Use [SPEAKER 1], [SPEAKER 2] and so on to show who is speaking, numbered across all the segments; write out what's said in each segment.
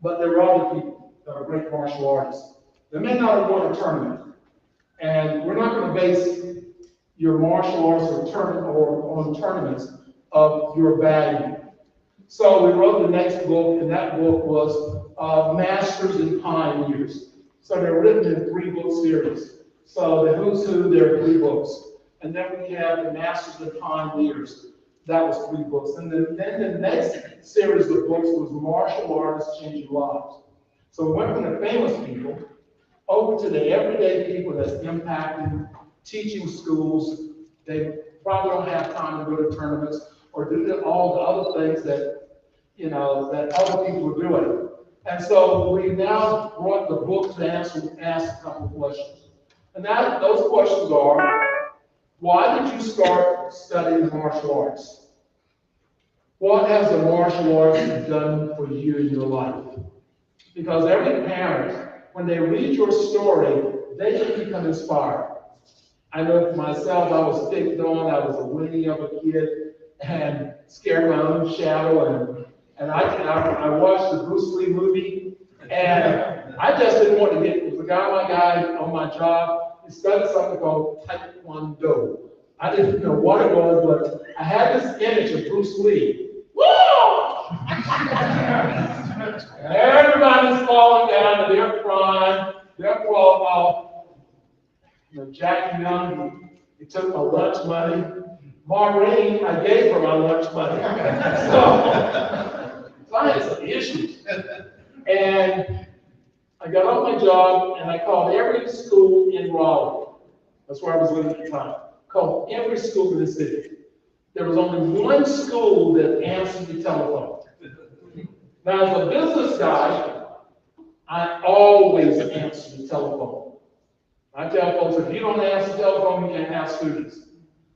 [SPEAKER 1] but there are other people that are great martial artists. They may not have won a tournament, and we're not going to base your martial arts or on tournaments of your value. So we wrote the next book, and that book was Masters and Pioneers. So they're written in 3-book series. So the Who's Who, there are 3 books. And then we have the Masters and Pioneers. That was 3 books. And then the next series of books was Martial Artists Changing Lives. So we went from the famous people over to the everyday people that's impacting teaching schools. They probably don't have time to go to tournaments or do all the other things that, that other people are doing. And so we now brought the book to ask a couple of questions. And those questions are, why did you start studying martial arts? What has the martial arts done for you in your life? Because every parent, when they read your story, they can become inspired. I know for myself, I was picked on, I was a weenie of a kid, and scared my own shadow, and I watched the Bruce Lee movie, and I just didn't want to get, it was a guy on my job, he studied something called Taekwondo. I didn't know what it was, but I had this image of Bruce Lee. Woo! Everybody's falling down to their prime, they're falling off. Jackie Young, he took my lunch money. Maureen, I gave her my lunch money. So I had some issues. And I got off my job and I called every school in Raleigh. That's where I was living at the time. Called every school in the city. There was only one school that answered the telephone. Now, as a business guy, I always answer the telephone. I tell folks, if you don't answer the telephone, you can't have students.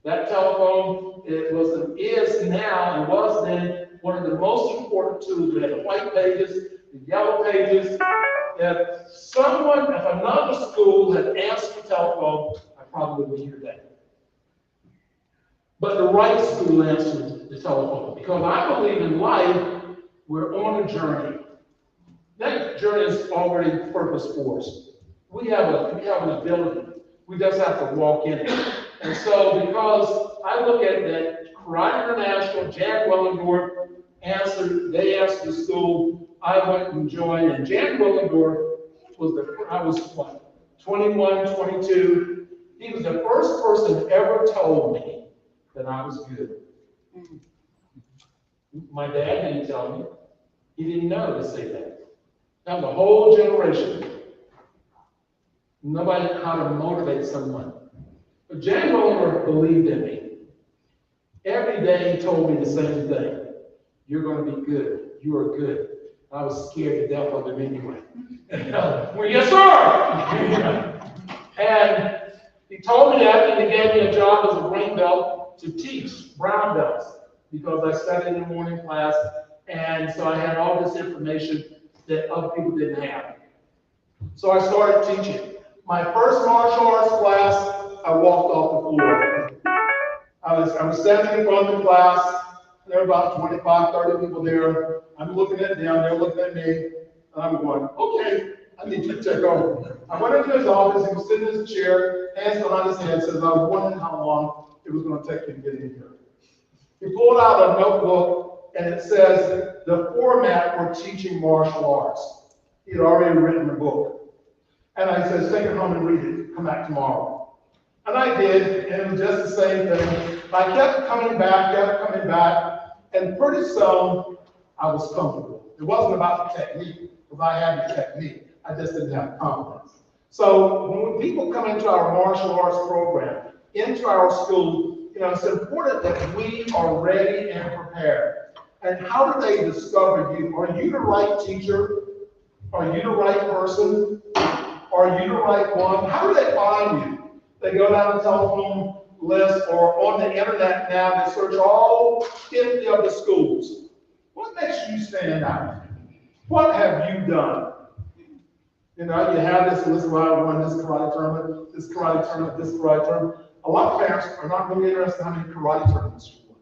[SPEAKER 1] That telephone, is now, and was then, one of the most important tools. We had the white pages, the yellow pages. If another school had answered the telephone, I probably wouldn't be here today. But the right school answered the telephone. Because I believe in life, we're on a journey. That journey is already purpose for us. We have an ability. We just have to walk in it. And so, because I look at that, Karate International, Jan Wellendorf they answered the school. I went and joined, and Jan Wellendorf I was 21, 22. He was the first person who ever told me that I was good. My dad didn't tell me. He didn't know to say that. That was a whole generation. Nobody knew how to motivate someone. But Jan Wellendorf believed in me. Every day he told me the same thing. You're going to be good. You are good. I was scared to death of him anyway. Well, yes, sir! And he told me that, and he gave me a job as a green belt to teach brown belts because I studied in the morning class, and so I had all this information that other people didn't have. So I started teaching. My first martial arts class, I walked off the floor. I was standing in front of the class. There were about 25, 30 people there. I'm looking at them, they're looking at me, and I'm going, okay, I need you to take over. I went into his office, he was sitting in his chair, hands behind his head, says, I was wondering how long it was going to take me to get in here. He pulled out a notebook, and it says, the format for teaching martial arts. He had already written the book. And I said, take it home and read it, come back tomorrow. And I did, and it was just the same thing. I kept coming back, and pretty soon, I was comfortable. It wasn't about the technique, because I had the technique. I just didn't have confidence. So when people come into our martial arts program, into our school, it's important that we are ready and prepared. And how do they discover you? Are you the right teacher? Are you the right person? Are you the right one? How do they find you? They go down the telephone list or on the internet now, they search all 50 of the schools. What makes you stand out? What have you done? You have this, this is why I won this karate tournament, this karate tournament, this karate tournament. A lot of parents are not really interested in how many karate tournaments you won.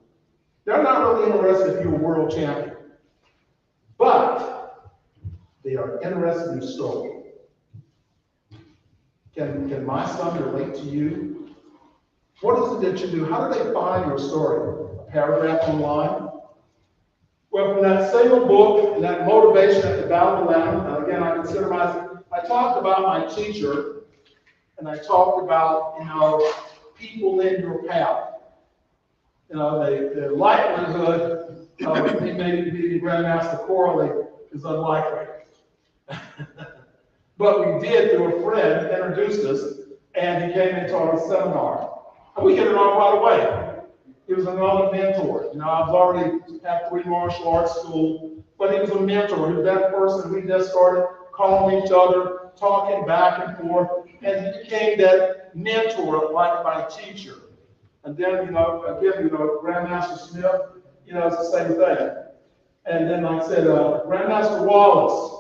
[SPEAKER 1] They're not really interested if you're a world champion. But They are interested in your story. Can my son relate to you? What is it that you do? How do they find your story? A paragraph online? Well, from that single book and that motivation at the Battle of the Lamb, and again, I talked about my teacher, and I talked about, people in your path. The likelihood of me maybe being Grandmaster Corley is unlikely. But we did through a friend introduced us, and he came and taught a seminar. And we hit it on right away. He was another mentor. I've already had 3 martial arts school, but he was a mentor. He was that person. We just started calling each other, talking back and forth, and he became that mentor like my teacher. And then, Grandmaster Smith, it's the same thing. And then, like I said, Grandmaster Wallace,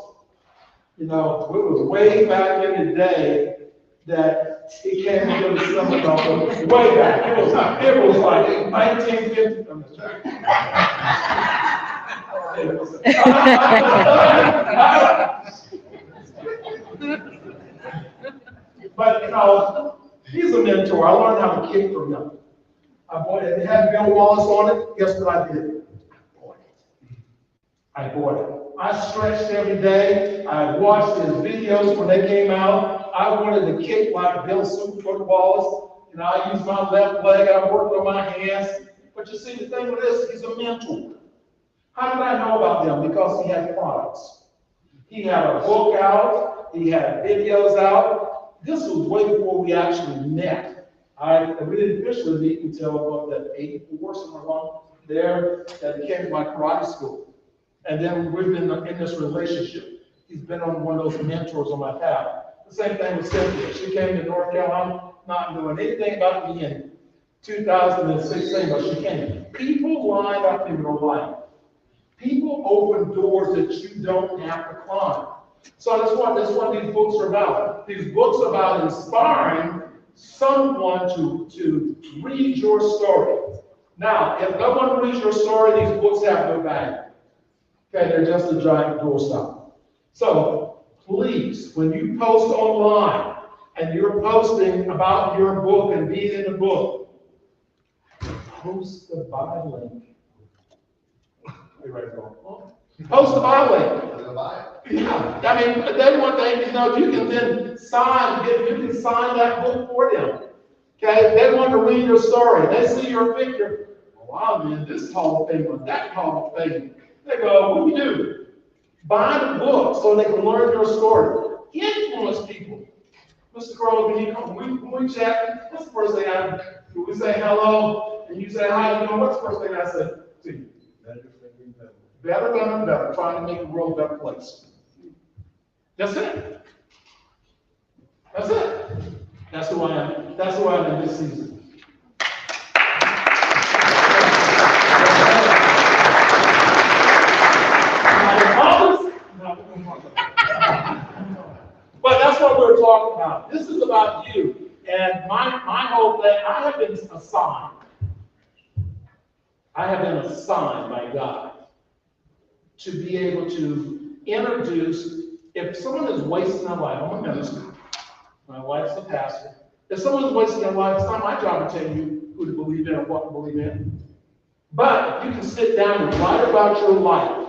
[SPEAKER 1] it was way back in the day that he came into the seminar, way back. It was like 1950. I'm sorry. But, he's a mentor. I learned how to kick from him. It had Bill Wallace on it. Guess what I did? I bought it. I stretched every day. I watched his videos when they came out. I wanted to kick like Bill Superfoot Wallace. I used my left leg. I worked on my hands. But you see, the thing with this, he's a mentor. How did I know about him? Because he had products. He had a book out. He had videos out. This was way before we actually met. We didn't officially meet until that 84, somewhere along there, that came to my karate school. And then we've been in this relationship. He's been on one of those mentors on my path. The same thing with Cynthia. She came to North Carolina, not doing anything about me in 2016, but she came. People line up in your life. People open doors that you don't have to climb. So that's what these books are about. These books are about inspiring someone to read your story. Now, if no one reads your story, these books have no value. Okay, they're just a giant doorstop. So please, when you post online and you're posting about your book and being in the book, post the buy link. Are you ready to go? Post the buy link. Yeah, I mean, then one thing, you can then sign that book for them. Okay, they want to read your story. They see your picture. Wow, man, this Hall of Fame, that Hall of Fame. They go, what do you do? Buy the book so they can learn your story. Influence people. Mr. Crowley, when you come, when we chat, what's the first thing do? We say hello, and you say, how you doing? What's the first thing I say to you? Better, better, better. Trying to make the world a better place. That's it. That's it. That's who I am. That's who I am in this season. But that's what we're talking about. This is about you. And my whole thing, I have been assigned. I have been assigned by God to be able to introduce, if someone is wasting their life, I'm a minister, my wife's a pastor. If someone is wasting their life, it's not my job to tell you who to believe in or what to believe in. But if you can sit down and write about your life,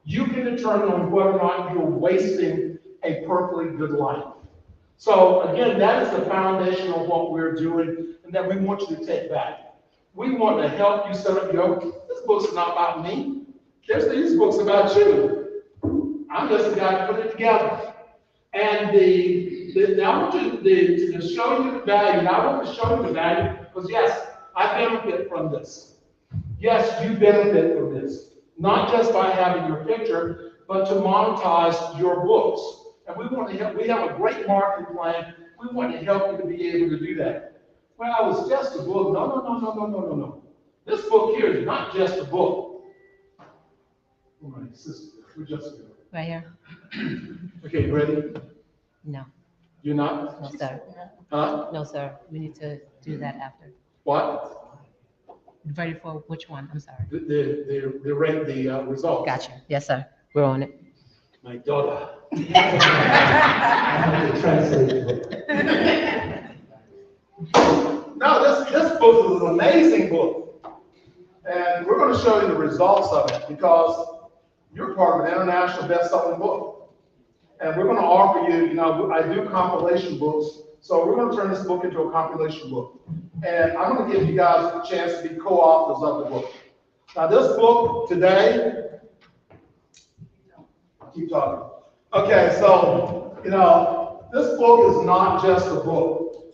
[SPEAKER 1] you can determine on whether or not you're wasting a perfectly good life. So again, that is the foundation of what we're doing and that we want you to take back. We want to help you set up this book's not about me. These books about you. I'm just the guy to put it together. And I want to show you the value. And I want to show you the value because yes, I benefit from this. Yes, you benefit from this. Not just by having your picture, but to monetize your books. And we want to help. We have a great marketing plan. We want to help you to be able to do that. Well, it's just a book. No. This book here is not just a book. Oh, my sister, we're just
[SPEAKER 2] right here.
[SPEAKER 1] Okay, you ready?
[SPEAKER 2] No.
[SPEAKER 1] You're not?
[SPEAKER 2] No, sir.
[SPEAKER 1] Huh?
[SPEAKER 2] No, sir. We need to do that after.
[SPEAKER 1] What?
[SPEAKER 2] Ready for which one? I'm sorry.
[SPEAKER 1] The results.
[SPEAKER 2] Gotcha. Yes, sir. We're on it.
[SPEAKER 1] My daughter. I have to translate the book. No, this book is an amazing book. And we're going to show you the results of it because you're part of an international best-selling book. And we're going to offer you, I do compilation books, so we're going to turn this book into a compilation book. And I'm going to give you guys a chance to be co-authors of the book. Now, this book today, keep talking. Okay, so, this book is not just a book.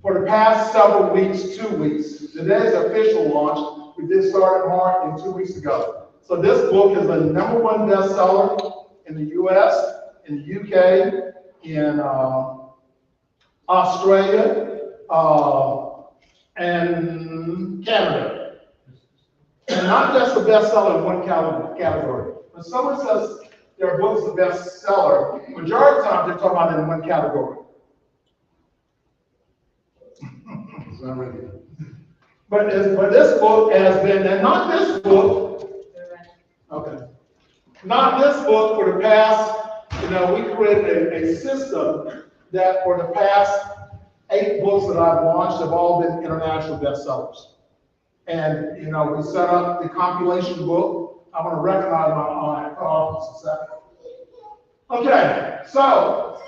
[SPEAKER 1] For the past several weeks, 2 weeks, today's official launch. We did start at March 2 weeks ago. So this book is a #1 bestseller in the U.S., in the UK, in Australia, and Canada. And not just a bestseller in one category. When someone says their book's a bestseller, majority of the time they're talking about it in one category. But this book has been, and not this book, okay, not this book for the past, we created a system that for the past 8 books that I've launched have all been international bestsellers. And, we set up the compilation book. I'm going to recognize my co-authors in a second. Okay, so,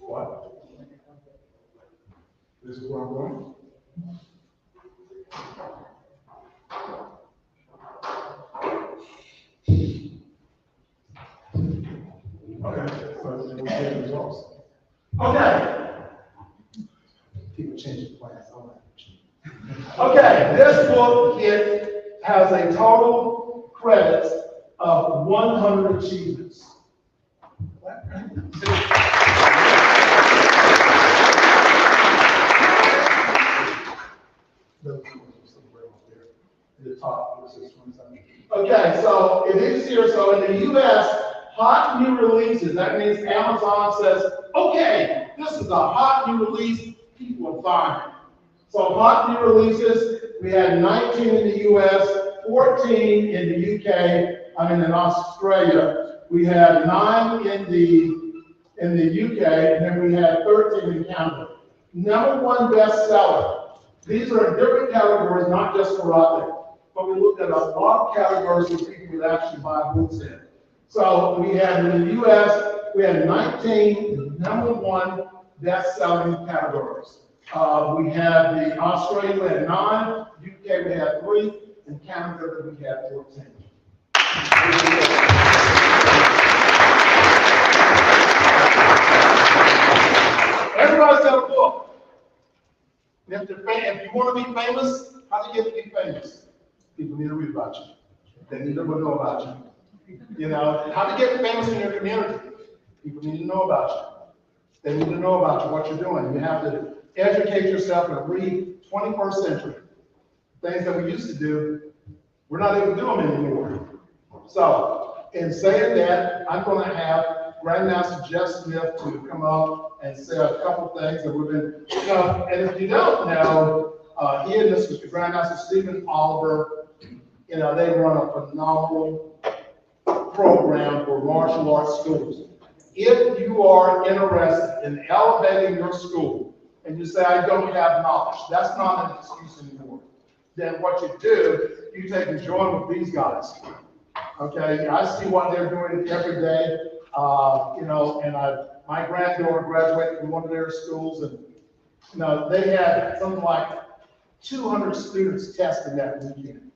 [SPEAKER 1] what? This is where I'm going. Okay, so then we get the results. Okay. People change the plans. Okay, this book it has a total credits of 100 achievements. Okay, so it is here. So in the U.S., hot new releases, that means Amazon says, okay, this is a hot new release, people are buying it. So hot new releases, we had 19 in the U.S., 14 in the UK, in Australia. We had 9 in the UK, and then we had 13 in Canada. #1 bestseller. These are in different categories, not just for out there. But we looked at a lot of categories that people would actually buy books in. So we had in the US, we had 19 #1 best-selling categories. We had the Australia, we had 9, UK we had 3, and Canada we had 14. Everybody's got a book. If you want to be famous, how do you get to be famous? People need to read about you. They need to know about you. How to get famous in your community? People need to know about you. They need to know about you, what you're doing. You have to educate yourself and read 21st century. Things that we used to do, we're not able to do them anymore. So, in saying that, I'm going to have Grandmaster Jeff Smith to come up and say a couple things that we've been, and if you don't know, he and this Mr. Grandmaster Stephen Oliver, they run a phenomenal program for martial arts schools. If you are interested in elevating your school and you say, I don't have knowledge, that's not an excuse anymore. Then what you do, you take and join with these guys. Okay, I see what they're doing every day. My granddaughter graduated from one of their schools, and they had something like 200 students testing that weekend.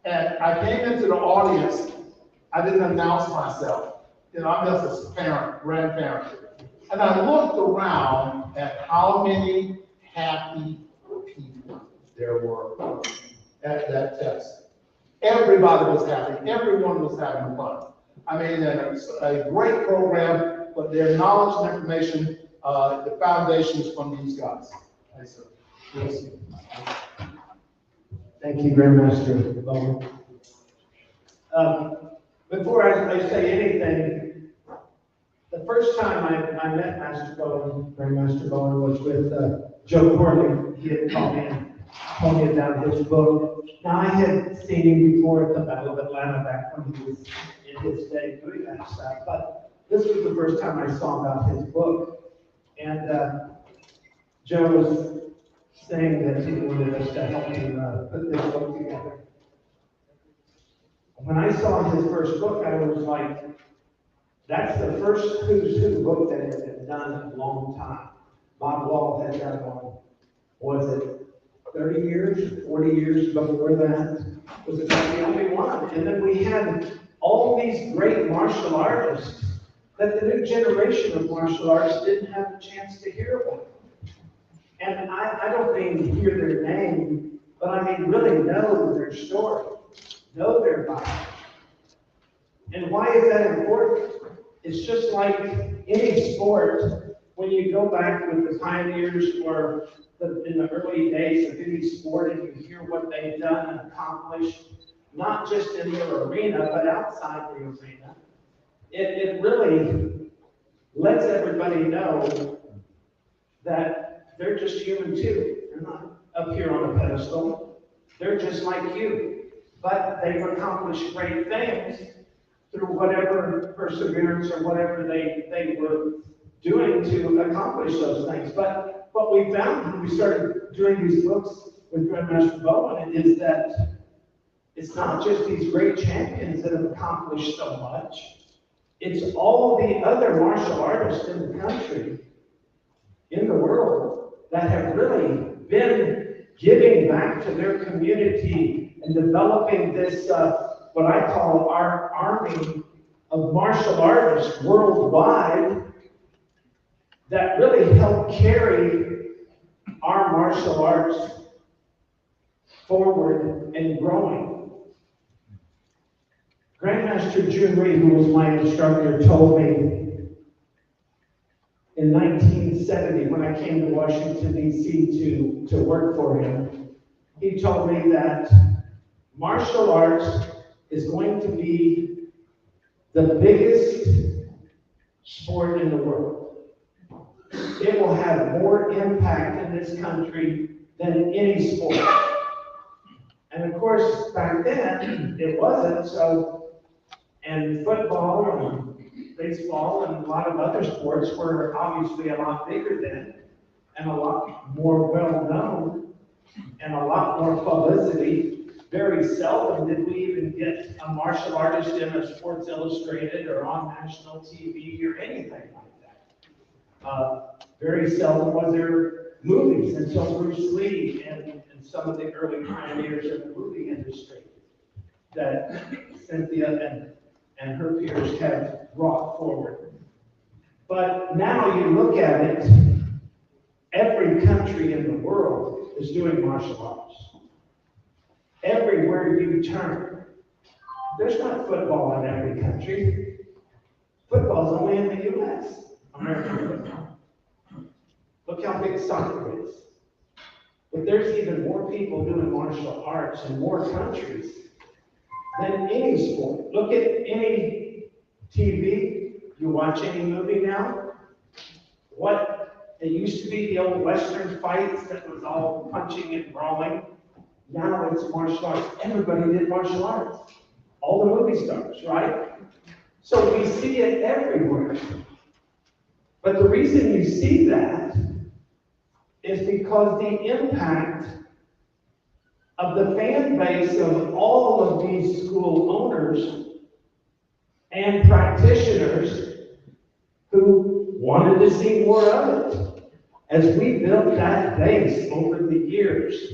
[SPEAKER 1] And I came into the audience, I didn't announce myself. I'm just a parent, grandparent. And I looked around at how many happy people there were at that test. Everybody was happy. Everyone was having fun. It's a great program, but their knowledge and information, the foundation is from these guys. Yes.
[SPEAKER 3] Thank you, Grandmaster Bowen. Before I say anything, the first time I met Grandmaster Bowen was with Joe Corley. He had called me in told me about his book. Now, I had seen him before at the Battle of Atlanta back when he was in his day doing that stuff, but this was the first time I saw about his book. And Joe was saying that he wanted us to help him put this book together. When I saw his first book, I was like, that's the first Who's Who book that has been done in a long time. Bob Wall had done one, was it 30 years, 40 years before that? Was it the only one? And then we had all these great martial artists that the new generation of martial artists didn't have a chance to hear about. And I don't mean hear their name, but I mean really know their story, know their life. And why is that important? It's just like any sport. When you go back with the pioneers or in the early days of any sport and you hear what they've done and accomplished, not just in their arena, but outside the arena, it really lets everybody know that they're just human too. They're not up here on a pedestal. They're just like you. But they've accomplished great things through whatever perseverance or whatever they were doing to accomplish those things. But what we found when we started doing these books with Grandmaster Bowen is that it's not just these great champions that have accomplished so much. It's all the other martial artists in the country, in the world, that have really been giving back to their community and developing this, what I call our army of martial artists worldwide that really help carry our martial arts forward and growing. Grandmaster Jun Rhee, who was my instructor, told me in 1970 when I came to Washington, D.C. to work for him, he told me that martial arts is going to be the biggest sport in the world. It will have more impact in this country than any sport. And of course, back then, it wasn't, so, and football and baseball and a lot of other sports were obviously a lot bigger then, and a lot more well-known, and a lot more publicity. Very seldom did we even get a martial artist in a Sports Illustrated or on national TV or anything like that. Very seldom was there movies until Bruce Lee and some of the early pioneers in the movie industry that Cynthia and her peers have brought forward. But now you look at it, every country in the world is doing martial arts. Everywhere you turn, there's not football in every country. Football's only in the U.S., American football. Look how big soccer is. But there's even more people doing martial arts in more countries than any sport. Look at any TV. You watch any movie now? What it used to be the old Western fights that was all punching and brawling. Now it's martial arts. Everybody did martial arts. All the movie stars, right? So we see it everywhere. But the reason you see that is because the impact of the fan base of all of these school owners and practitioners who wanted to see more of it. As we built that base over the years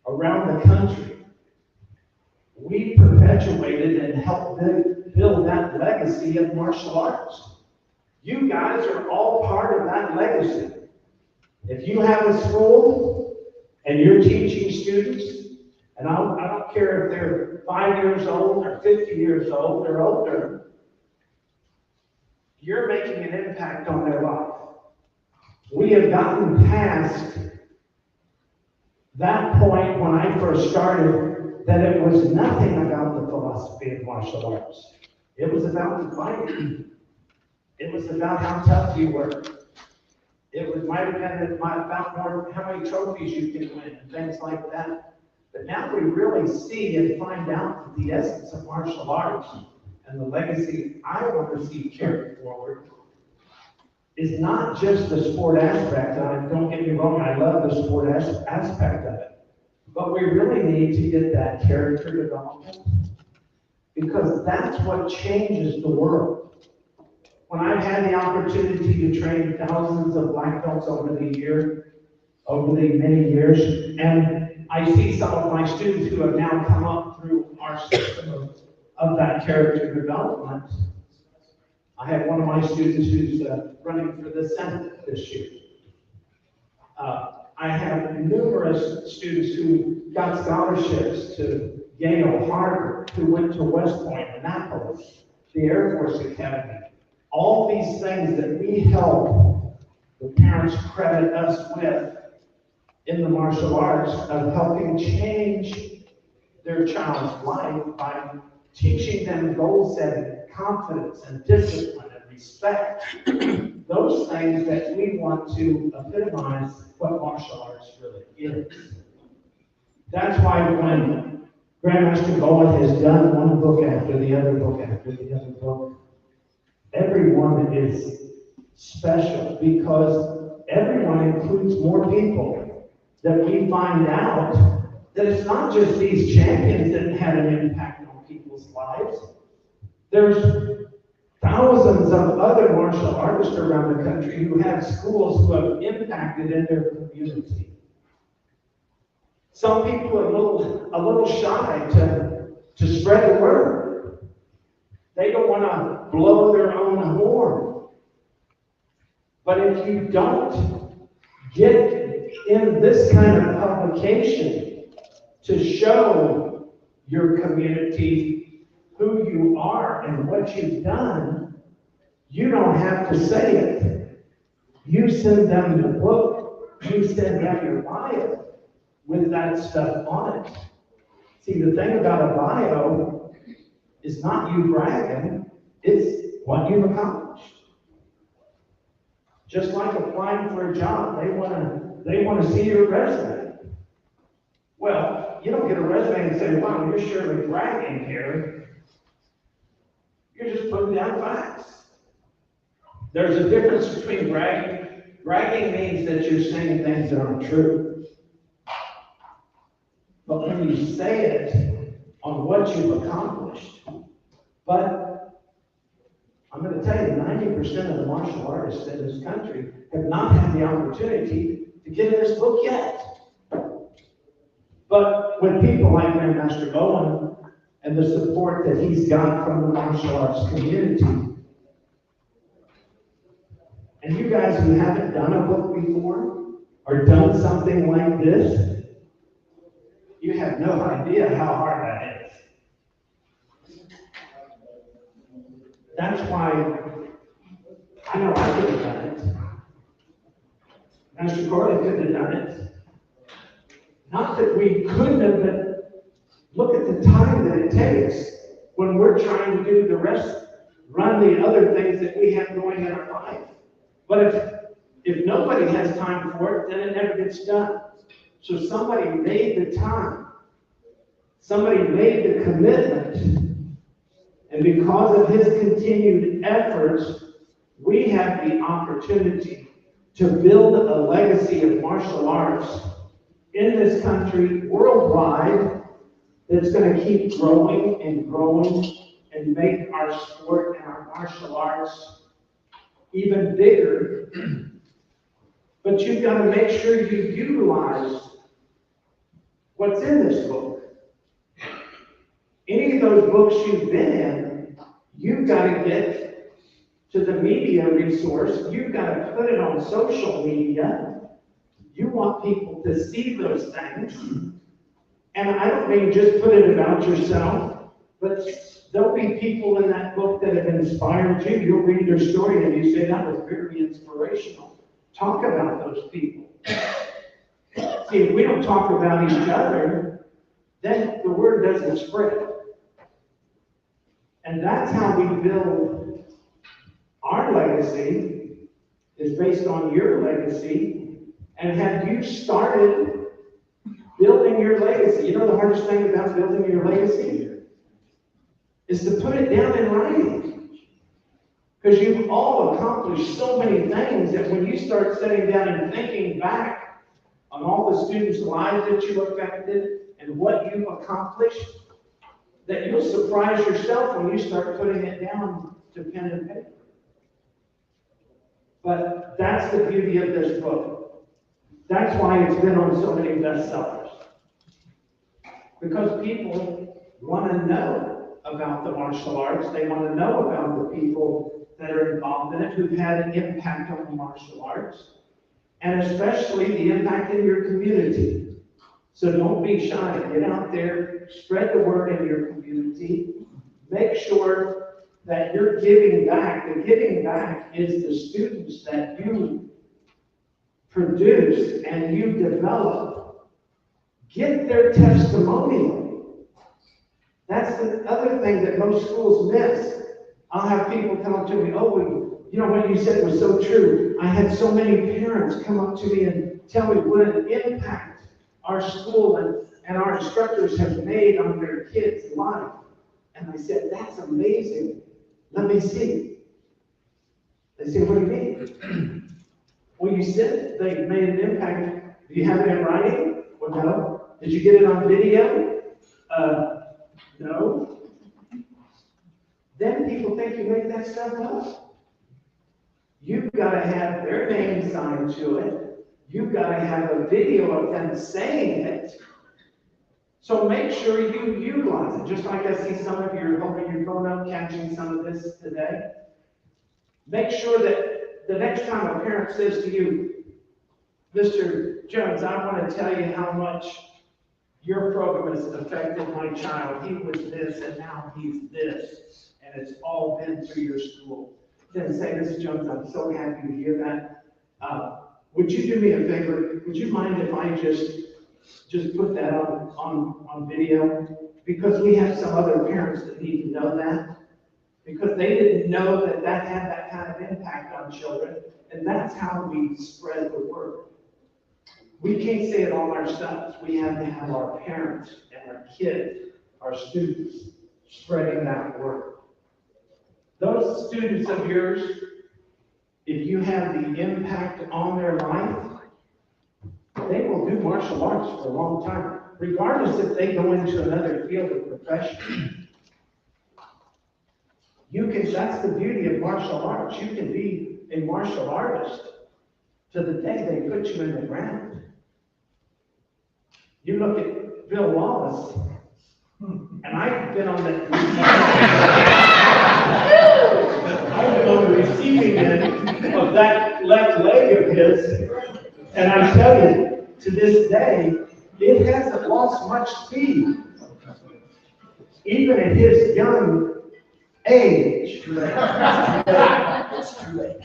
[SPEAKER 3] around the country, we perpetuated and helped build that legacy of martial arts. You guys are all part of that legacy. If you have a school and you're teaching students, and I don't care if they're 5 years old or 50 years old or older, you're making an impact on their life. We have gotten past that point when I first started, that it was nothing about the philosophy of martial arts. It was about the fighting. It was about how tough you were. might have been about more how many trophies you can win and things like that. But now we really see and find out that the essence of martial arts and the legacy I want to see carried forward is not just the sport aspect. Don't get me wrong, I love the sport aspect of it. But we really need to get that character development, because that's what changes the world. When I've had the opportunity to train thousands of black belts over the many years, and I see some of my students who have now come up through our system of that character development. I have one of my students who's running for the Senate this year. I have numerous students who got scholarships to Yale, Harvard, who went to West Point, Annapolis, the Air Force Academy. All these things that we help the parents credit us with in the martial arts of helping change their child's life by teaching them goal setting, confidence, and discipline and respect. Those things that we want to epitomize what martial arts really is. That's why when Grandmaster Bowen has done one book after the other book after the other book, everyone is special, because everyone includes more people that we find out that it's not just these champions that had an impact on people's lives. There's thousands of other martial artists around the country who have schools who have impacted in their community. Some people are a little shy to spread the word. They don't want to blow their own horn. But if you don't get in this kind of publication to show your community who you are and what you've done, you don't have to say it. You send them the book. You send them your bio with that stuff on it. See, the thing about a bio is not you bragging, it's what you've accomplished. Just like applying for a job, they want to see your resume. Well, you don't get a resume and say, wow, you're surely bragging here. You're just putting down facts. There's a difference between bragging. Bragging means that you're saying things that aren't true. But when you say it on what you've accomplished, but I'm going to tell you, 90% of the martial artists in this country have not had the opportunity to get in this book yet. But with people like Grandmaster Bowen and the support that he's got from the martial arts community, and you guys who haven't done a book before or done something like this, you have no idea how hard that is. That's why I know I could have done it. Master Corley could have done it. Not that we couldn't have, but look at the time that it takes when we're trying to do the rest, run the other things that we have going in our life. But if nobody has time for it, then it never gets done. So somebody made the time. Somebody made the commitment. And because of his continued efforts, we have the opportunity to build a legacy of martial arts in this country, worldwide, that's going to keep growing and growing and make our sport and our martial arts even bigger. But you've got to make sure you utilize what's in this book. Any of those books you've been in, you've got to get to the media resource. You've got to put it on social media. You want people to see those things. And I don't mean just put it about yourself, but there'll be people in that book that have inspired you. You'll read their story and you say, that was very inspirational. Talk about those people. See, if we don't talk about each other, then the word doesn't spread. And that's how we build our legacy is based on your legacy, and have you started building your legacy? You know the hardest thing about building your legacy is to put it down in writing. Because you've all accomplished so many things that when you start sitting down and thinking back on all the students' lives that you affected and what you've accomplished, that you'll surprise yourself when you start putting it down to pen and paper. But that's the beauty of this book. That's why it's been on so many bestsellers. Because people want to know about the martial arts. They want to know about the people that are involved in it who've had an impact on the martial arts, and especially the impact in your community. So don't be shy. Get out there, spread the word in your community. Make sure that you're giving back. The giving back is the students that you produce and you develop. Get their testimonial. That's the other thing that most schools miss. I'll have people come up to me, you know what you said was so true. I had so many parents come up to me and tell me what an impact our school and our instructors have made on their kids' life. And I said, that's amazing. Let me see. They said, what do you mean? Well, you said they made an impact. Do you have it in writing? Well, no. Did you get it on video? No. Then people think you make that stuff up. You've got to have their name signed to it. You've got to have a video of them saying it. So make sure you utilize it. Just like I see some of you are holding your phone up, catching some of this today. Make sure that the next time a parent says to you, Mr. Jones, I want to tell you how much your program has affected my child. He was this and now he's this. And it's all been through your school. Then say, Mr. Jones, I'm so happy to hear that. Would you do me a favor? Would you mind if I just put that on video? Because we have some other parents that need to know that. Because they didn't know that had that kind of impact on children. And that's how we spread the word. We can't say it all ourselves. We have to have our parents and our kids, our students, spreading that word. Those students of yours, if you have the impact on their life, they will do martial arts for a long time, regardless if they go into another field of profession. That's the beauty of martial arts. You can be a martial artist to the day they put you in the ground. You look at Bill Wallace, and I've been on the receiving end of that left leg of his, and I tell you, to this day, it hasn't lost much speed, even at his young age. It's too late.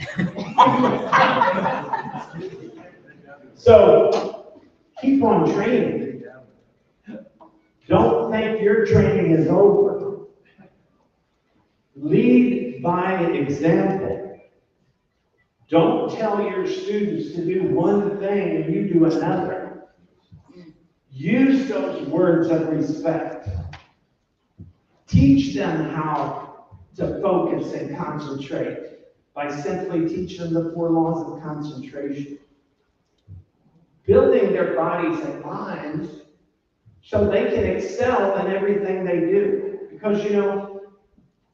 [SPEAKER 3] So keep on training. Don't think your training is over. Lead by example. Don't tell your students to do one thing and you do another. Use those words of respect. Teach them how to focus and concentrate by simply teaching them the 4 laws of concentration. Building their bodies and minds so they can excel in everything they do. Because, you know,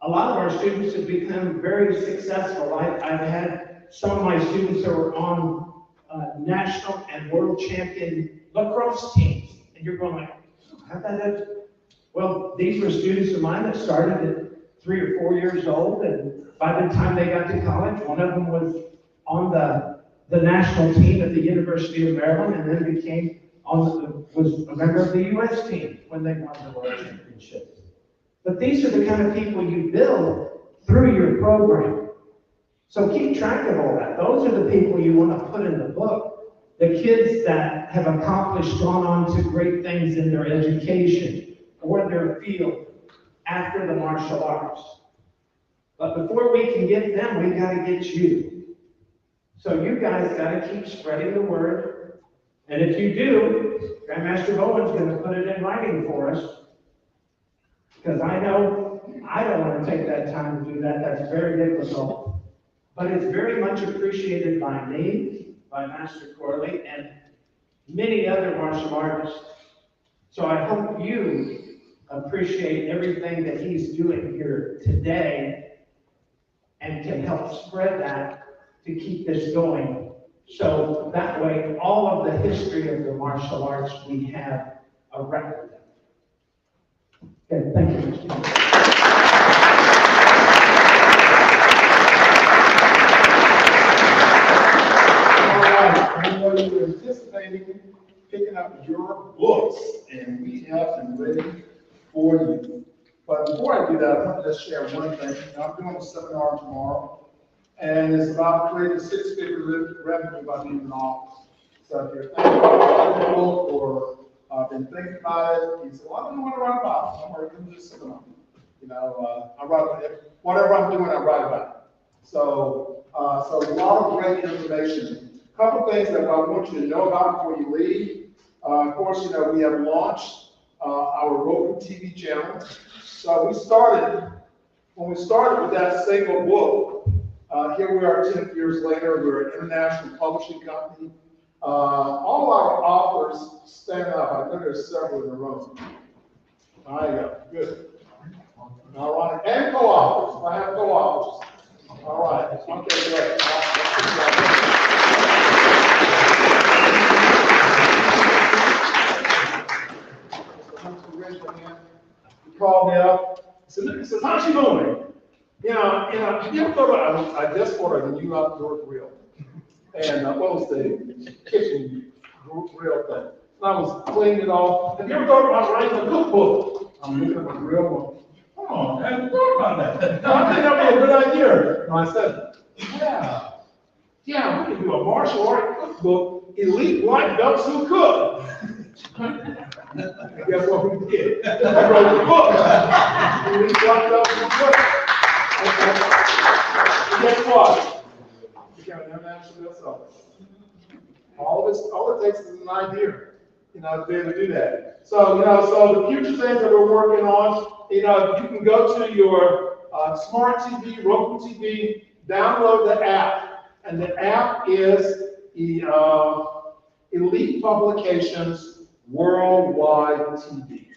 [SPEAKER 3] a lot of our students have become very successful. I've had some of my students that were on national and world champion lacrosse teams. And you're going like, how'd that happen? Well, these were students of mine that started at 3 or 4 years old. And by the time they got to college, one of them was on the national team at the University of Maryland and then was a member of the U.S. team when they won the world championships. But these are the kind of people you build through your program. So keep track of all that. Those are the people you want to put in the book. The kids that have accomplished, gone on to great things in their education or their field after the martial arts. But before we can get them, we got to get you. So you guys gotta keep spreading the word. And if you do, Grandmaster Bowen's gonna put it in writing for us. Because I know I don't want to take that time to do that. That's very difficult. But it's very much appreciated by me, by Master Corley, and many other martial artists. So I hope you appreciate everything that he's doing here today and can help spread that to keep this going. So that way, all of the history of the martial arts, we have a record. Okay, thank you, Mr. Chairman.
[SPEAKER 4] All right, I know you were anticipating picking up your books, and we have them ready for you. But before I do that, I want to just share one thing. I'm doing a seminar tomorrow, and it's about creating six-figure revenue by being an author. So if you're thinking about a book or been thinking about it, you say, well, I don't know what to write about. I'm working this seminar. You know, I write about it. Whatever I'm doing, I write about it. So a lot of great information. A couple things that I want you to know about before you leave. Of course, you know, we have launched our Roku TV channel. So when we started with that single book, here we are 10 years later, we're an international publishing company. All our authors stand up. I think there's several in the room. There you go, good. All right, and co-authors, I have co-authors. All right, okay, great. Raise your hand. You called me up. He said, how's she doing? You know, you ever thought about, I just ordered a new outdoor grill. And what was the kitchen grill thing? And I was cleaning it off. Have you ever thought about writing a cookbook? I'm looking at my grill going, oh, I haven't thought about that. No, I think that'd be a good idea. And I said, yeah, we can do a martial art cookbook, elite black belts who cook. Guess what we did? I wrote the book. Elite black belts who cook. And guess what? We got an international bestseller. All it takes is an idea, you know, to be able to do that. So, you know, so the future things that we're working on, you know, you can go to your smart TV, Roku TV, download the app, and the app is Elite Publications Worldwide TV.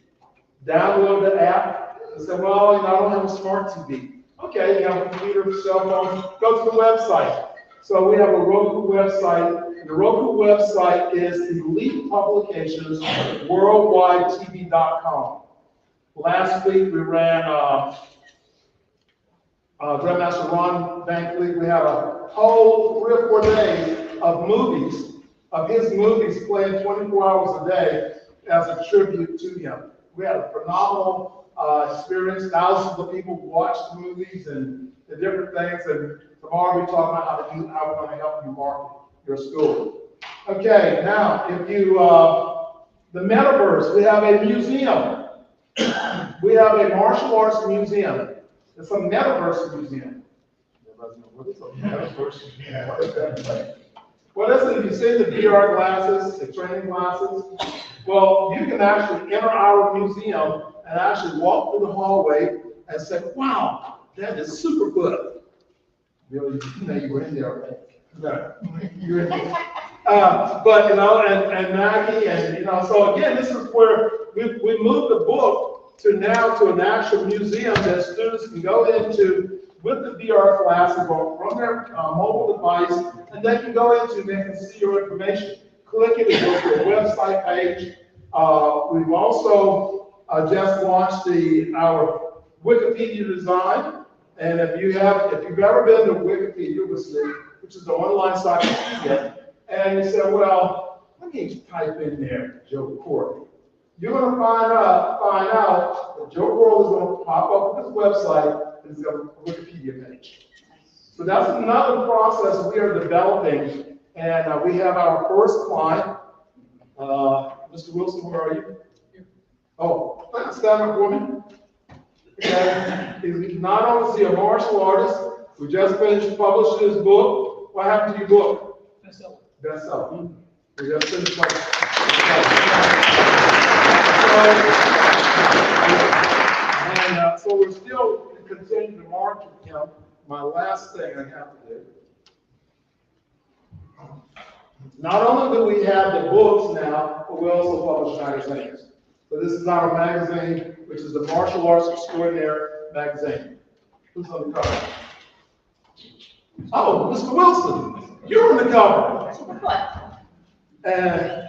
[SPEAKER 4] Download the app and say, well, you know, I don't have a smart TV. Okay, you have a computer, cell phone, go to the website. So we have a Roku website. The Roku website is Elite Publications Worldwide TV.com. Last week we ran Grandmaster Ron Bankley. We had a whole 3 or 4 days of movies, of his movies playing 24 hours a day as a tribute to him. We had a phenomenal experience. Thousands of people watched the movies and the different things. And tomorrow we talk about how we're going to help you market your school. Okay, now if you the metaverse, we have a museum. We have a martial arts museum. It's a metaverse museum. What is a metaverse museum? What is that? Well, listen, if you see the VR glasses, the training glasses, well, you can actually enter our museum and actually walk through the hallway and say, wow, that is super good. Really, you know, you were in there, right? No, you're in there. But, you know, and Maggie, and, you know, so again, this is where we moved the book to now to an actual museum that students can go into with the VR glasses or from their mobile device, and they can go into and they can see your information. Click it and go to a website page. We've also just launched our Wikipedia design, and if you've ever been to Wikipedia, which is the online encyclopedia, and you say, well, let me type in there Joe Corley. You're going to find out that Joe Corley is going to pop up with his website and it's got a Wikipedia page. So that's another process we are developing, and we have our first client. Mr. Wilson, where are you? Oh, stand up for me. Okay. He's not only is he a martial artist, we just finished publishing his book. What happened to your book? Bestseller. We just finished one. So we're still continuing to market him. My last thing I have to do. Not only do we have the books now, but we also publish magazines. So this is our magazine, which is the Martial Arts Extraordinaire magazine. Who's on the cover? Oh, Mr. Wilson, you're on the cover. And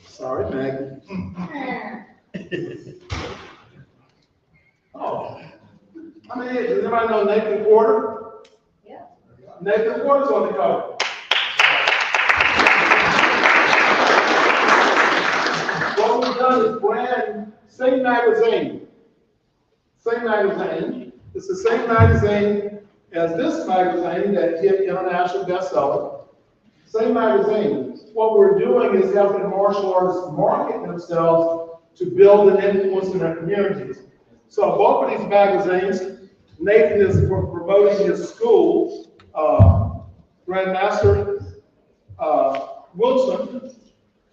[SPEAKER 4] sorry, Maggie. Oh, I mean, does anybody know Nathan Porter?
[SPEAKER 2] Yeah.
[SPEAKER 4] Nathan Porter's on the cover. What we've done is brand same magazine. Same magazine. It's the same magazine as this magazine that hit international bestseller. Same magazine. What we're doing is helping martial artists market themselves to build an influence in their communities. So both of these magazines, Nathan is promoting his school, Grandmaster Wilson.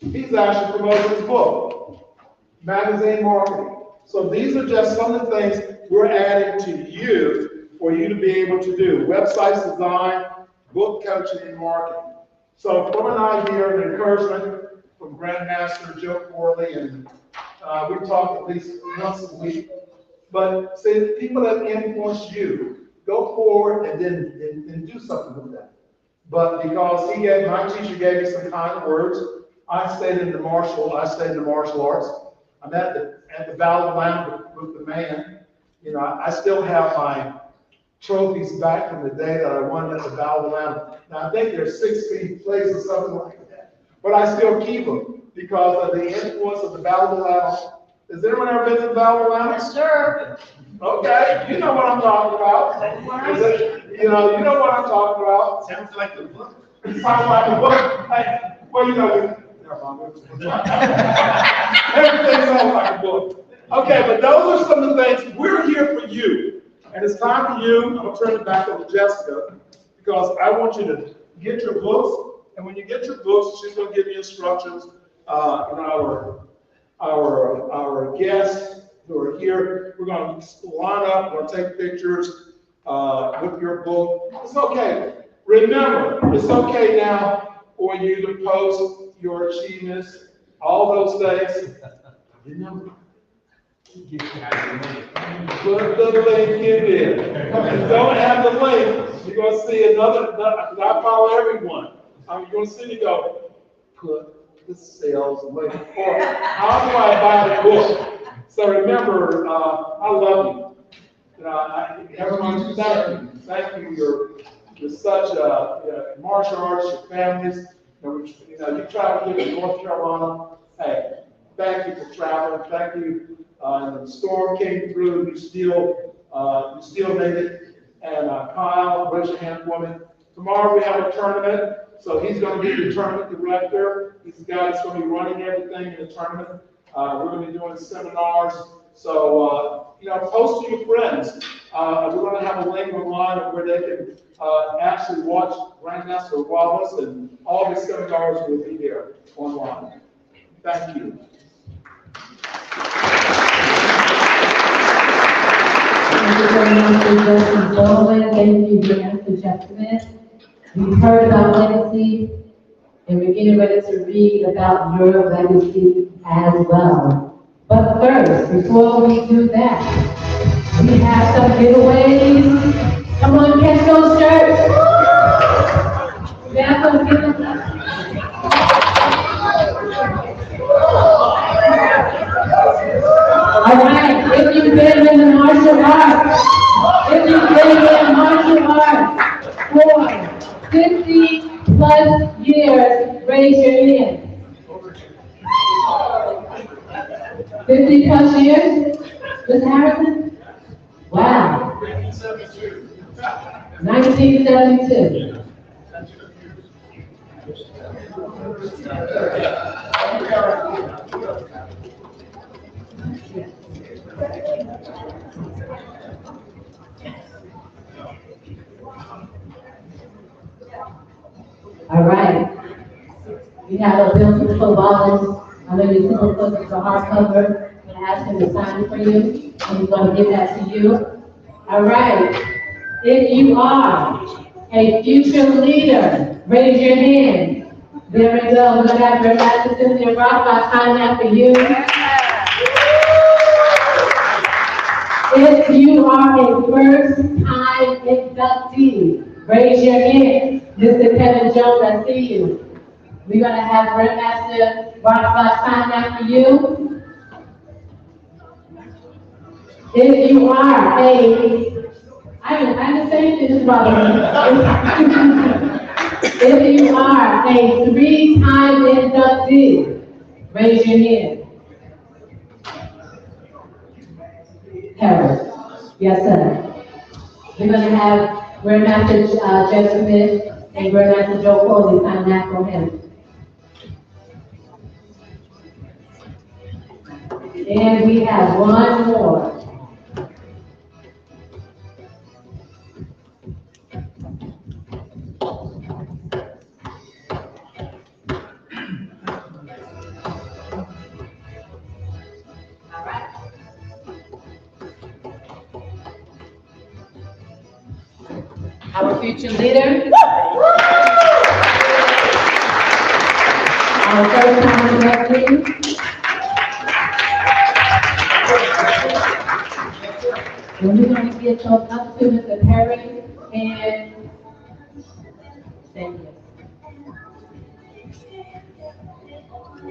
[SPEAKER 4] He's actually promoting his book, magazine marketing. So these are just some of the things we're adding to you for you to be able to do. Websites design, book coaching, and marketing. So from an idea and encouragement from Grandmaster Joe Corley, and we talk at least once a week. But see, people that influence you, go forward and then do something with that. But because my teacher gave me some kind words, I stayed in the martial arts. I'm at the Battle Lounge with the man. You know, I still have my trophies back from the day that I won at the Battle Lounge. Now I think they're 16 plays or something like that. But I still keep them because of the influence of the Battle Lounge. Has anyone ever been to the Battle Lounge?
[SPEAKER 2] Yes, sir.
[SPEAKER 4] Okay, you know what I'm talking about. You know what I'm talking about.
[SPEAKER 5] Sounds like the book.
[SPEAKER 4] Sounds like a book. Hey, well, you know, everything sounds like a book. Okay, but those are some of the things. We're here for you. And it's time for you. I'm going to turn it back over to Jessica because I want you to get your books. And when you get your books, she's going to give you instructions. Our guests who are here, we're going to line up, we're going to take pictures with your book. It's okay. Remember, it's okay now for you to post your achievements, all those things. Remember, put the link in there. If you don't have the link, you're going to see another, I follow everyone. You're going to see me go, put the sales link, or how do I buy the book? So remember, I love you. Everyone, thank you. You're such martial arts, your families. You travel here to North Carolina. Hey, thank you for traveling. Thank you. And the storm came through, and you still made it. And Kyle, raise your hand for me. Tomorrow we have a tournament, so he's going to be the tournament director. He's the guy that's going to be running everything in the tournament. We're going to be doing seminars. So, post to your friends. We're going to have a link online where they can actually watch Grandmaster Wallace, and all the seminars will be there online. Thank you.
[SPEAKER 6] Thank you very much for Jessie Bowen. Thank you, Grandmaster Jessamine. We've heard about legacy, and we're getting ready to read about your legacy as well. But first, before we do that, we have some giveaways. Come on, catch those shirts. We have some giveaways. All right, if you've been in the martial arts, for 50 plus years, raise your hand. 50 plus years, Ms. Harrison? Wow. 1972. All right. We have a bill for Wallace. I know you're super close to the hardcover. I'm gonna ask him to sign it for you, and he's gonna give that to you. All right. If you are a future leader, raise your hand. There we go. We're gonna have Grandmaster Cynthia Rothrock sign that for you. If you are a first-time inductee, raise your hand. Mr. Kevin Jones, I see you. We're gonna have Grandmaster Rothrock sign that for you. If you are I didn't say this, brother. If you are a three-time inductee, raise your hand. Harold. Yes, sir. We're gonna have Grandmaster Jessie and Grandmaster Joe Corley sign that for him. And we have one more. Our future leader. Our first time inductee. And we're going to get those up to Mr. Perry and thank you.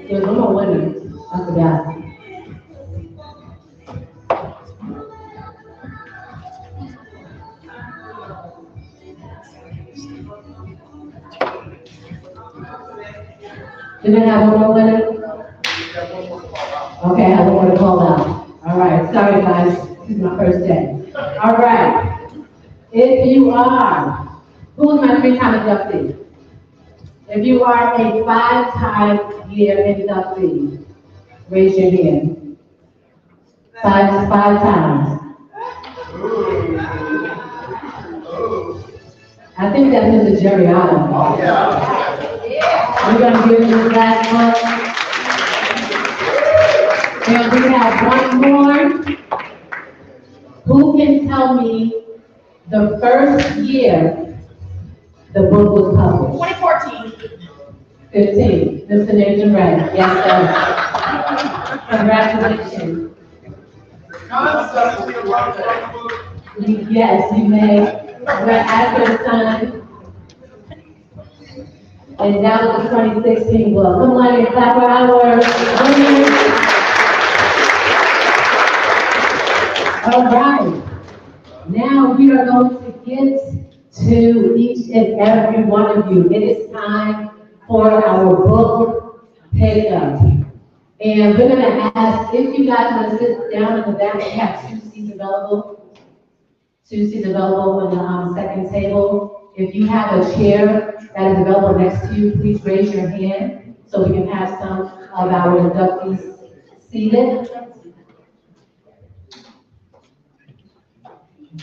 [SPEAKER 6] There's one more winner. I forgot. We're going to have one more winner? Okay, I don't want to call out. All right, sorry guys, this is my first day. All right, if you are, who's my three-time inductee? If you are a five-time year inductee, raise your hand. Five times. I think that's Mr. Jerry Allen.
[SPEAKER 4] Oh, yeah.
[SPEAKER 6] We're gonna give him this last one. And we have one more. Who can tell me the first year the book was published?
[SPEAKER 2] 2014.
[SPEAKER 6] 15. Mr. Nathan Ray. Yes, sir. Congratulations. Yes, you may. We're at your son. And that was the 2016 book. Come on, and clap for our winners. All right. Now we are going to get to each and every one of you. It is time for our book pickup. And we're going to ask if you guys want to sit down in the back. We have 2 seats available. 2 seats available on the second table. If you have a chair that is available next to you, please raise your hand so we can have some of our inductees seated.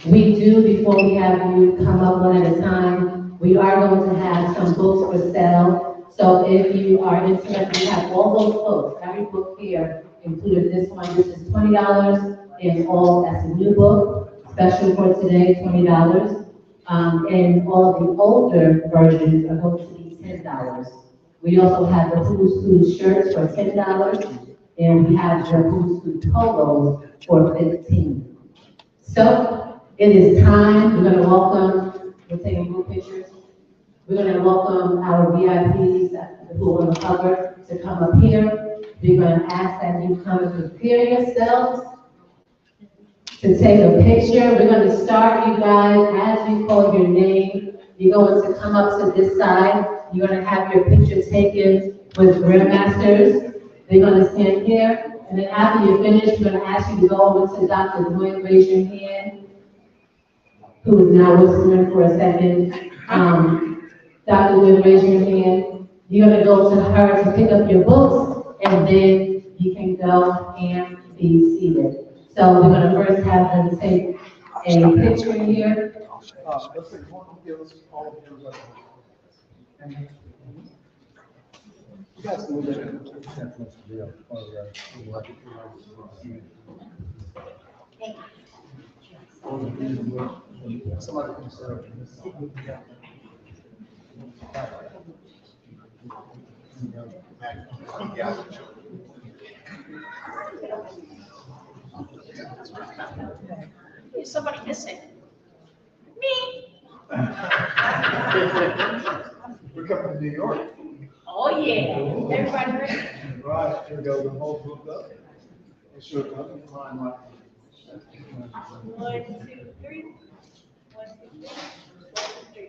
[SPEAKER 6] We do, before we have you come up one at a time, we are going to have some books for sale. So if you are interested, we have all those books, every book here, including this one. This is $20 and all, that's a new book, special for today, $20. And all the older versions are going to be $10. We also have the Who's shirts for $10, and we have the Who's polos for $15. So it is time. We're going to welcome. We're taking group pictures. We're going to welcome our VIPs who are on the cover to come up here. We're going to ask that you come and prepare yourselves to take a picture. We're going to start, you guys, as we call your name. You're going to come up to this side. You're going to have your picture taken with Grandmasters. They're going to stand here. And then after you finish, we're going to ask you to go over to Dr. Gwen, raise your hand, who is now whispering for a second. Dr. Gwen, raise your hand. You're going to go to her to pick up your books, and then you can go and be seated. So we're going to first have them take a picture here.
[SPEAKER 4] Let's say, give us all of yours. You guys can move it. Somebody can serve.
[SPEAKER 2] There's somebody missing. Me.
[SPEAKER 4] We're coming to New York.
[SPEAKER 2] Oh, yeah. Everybody ready?
[SPEAKER 4] Right, here we go, the whole group up. Make sure it doesn't climb right.
[SPEAKER 2] 1, 2, 3. 1, 2, 3. 1, 2, 3.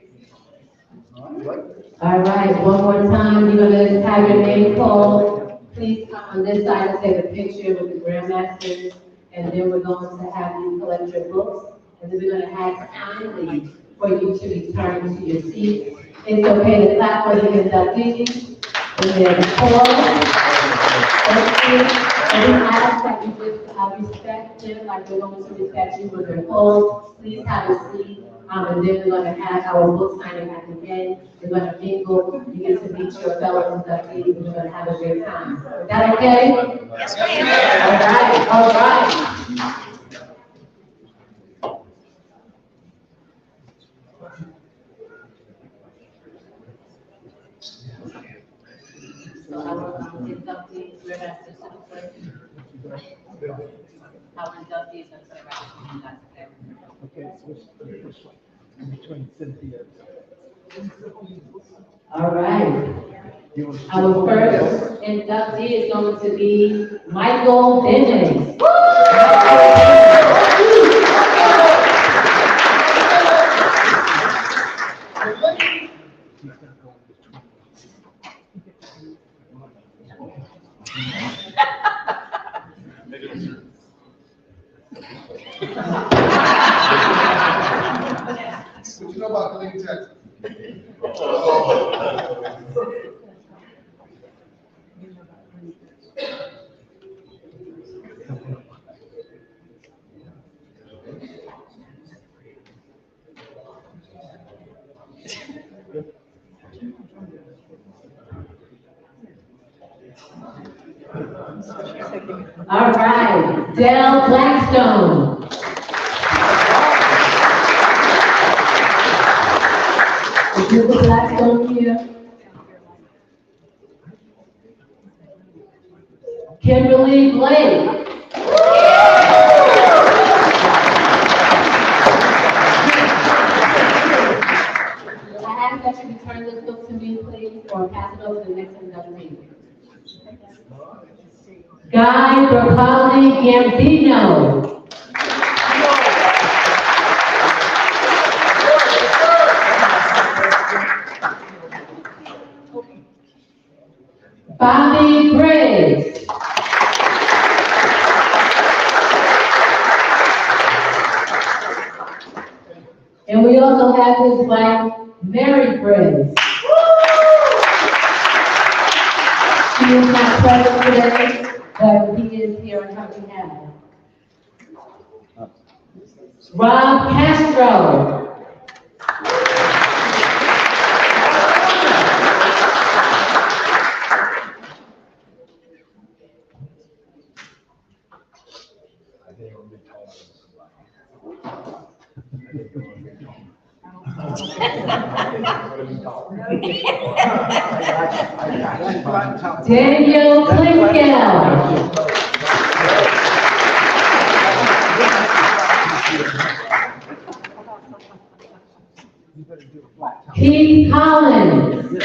[SPEAKER 4] All right.
[SPEAKER 6] All right, one more time, you're gonna have your name called. Please come on this side and take a picture with the Grandmasters. And then we're going to have you collect your books. And then we're gonna have kindly for you to return to your seat. It's okay to clap for the inductees. And then pause. Thank you. And we ask that you just respect them like we're going to respect you when they're called. Please have a seat. And then we're going to have our book signing at the end. We're going to mingle. You get to meet your fellow inductees. We're going to have a great time. Is that okay?
[SPEAKER 2] Yes, ma'am.
[SPEAKER 6] All right. So our inductees, we're at the center. Our inductees are surrounding us.
[SPEAKER 3] Okay, switch this way. Between Cynthia.
[SPEAKER 6] All right. Our first inductee is going to be Michael Bennett.
[SPEAKER 4] What you know about Killeen, Texas?
[SPEAKER 6] All right, Del Blackstone. Is this the Blackstone here? Kimberly Blake. I ask that you return this book to me, please, or pass it over to the next inductee. Guy Bercali Gambino. Bobby Briggs. And we also have his wife, Mary Briggs. She is not present today, but he is here on her behalf. Rob Castro. Daniel Klinkel. Keith Collins.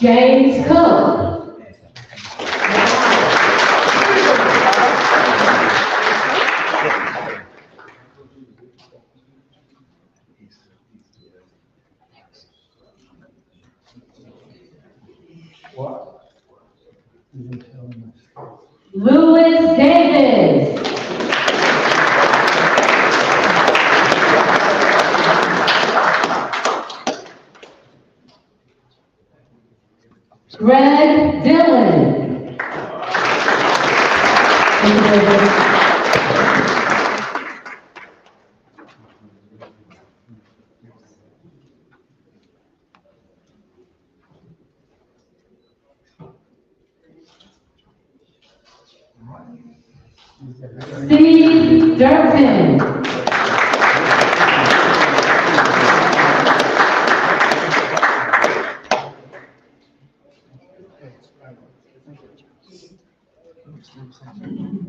[SPEAKER 6] James Cook. Louis Davis. Greg Dillon. Thank you very much. Steve Durkin.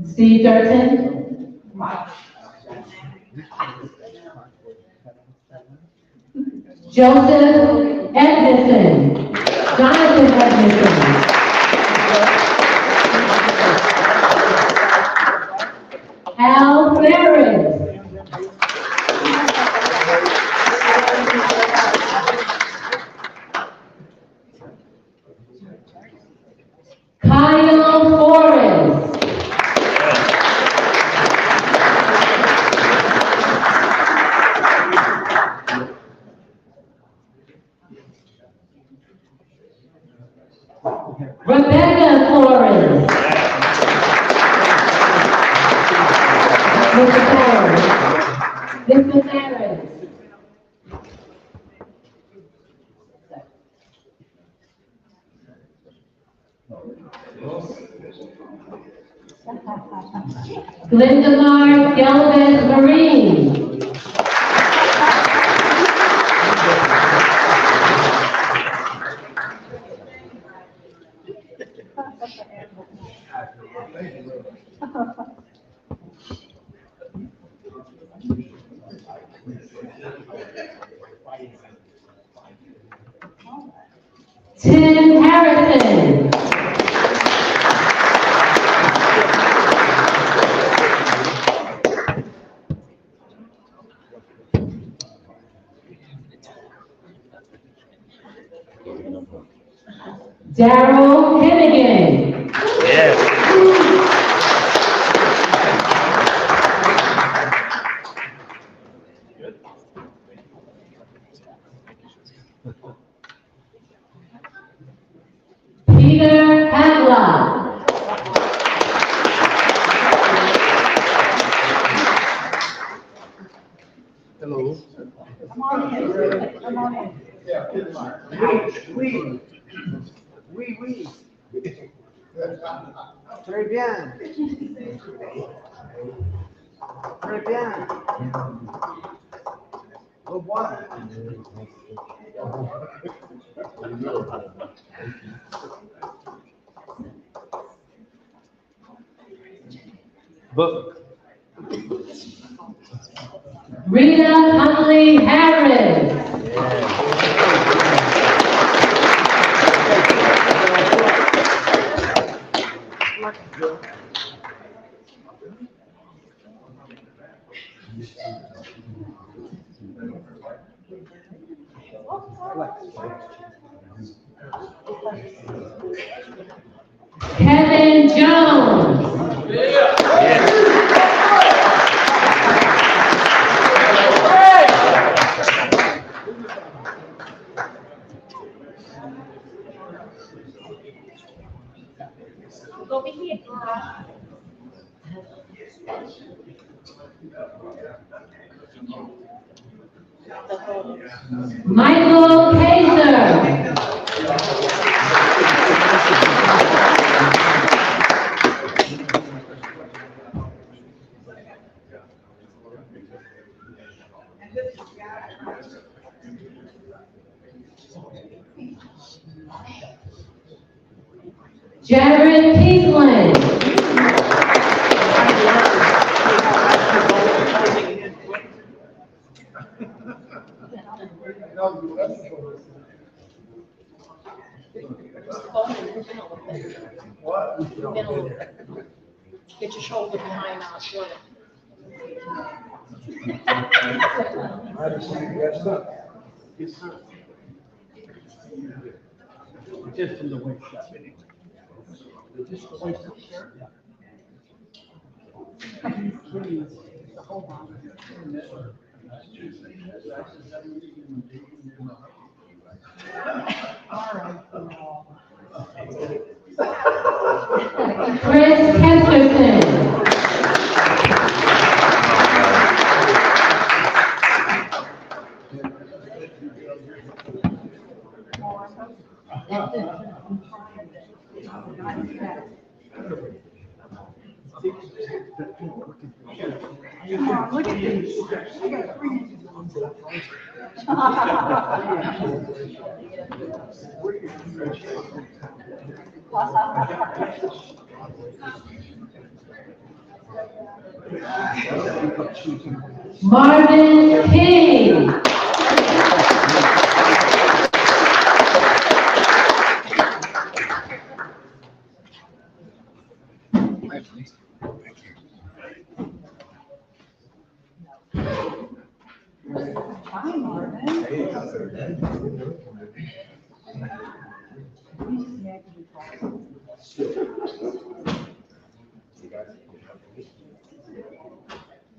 [SPEAKER 6] Steve Durkin. Joseph Edmondson. Jonathan Edmondson. Al Ferris. Kyle Forrest. Rebecca Flores. Mr. Farris. Mr. Farris. Glendamar Galvez Marine. Tim Harrison. Daryl Hennigan. Peter Hadlock.
[SPEAKER 4] Hello.
[SPEAKER 2] Come on in. Come on in.
[SPEAKER 4] Yeah.
[SPEAKER 5] Oui. Très bien. Très bien. Au revoir.
[SPEAKER 7] Book.
[SPEAKER 6] Rita Huntley Harris. Kevin Jones.
[SPEAKER 2] Go be here.
[SPEAKER 6] Michael Kaiser. Jared Peakland.
[SPEAKER 2] Get your shoulder behind our shoulder.
[SPEAKER 5] Yes, sir. Just from the workshop. Just the workshop.
[SPEAKER 6] Chris Kesterson.
[SPEAKER 2] Come on, look at these. I got 3 inches on.
[SPEAKER 6] Marvin King.
[SPEAKER 2] Hi, Marvin.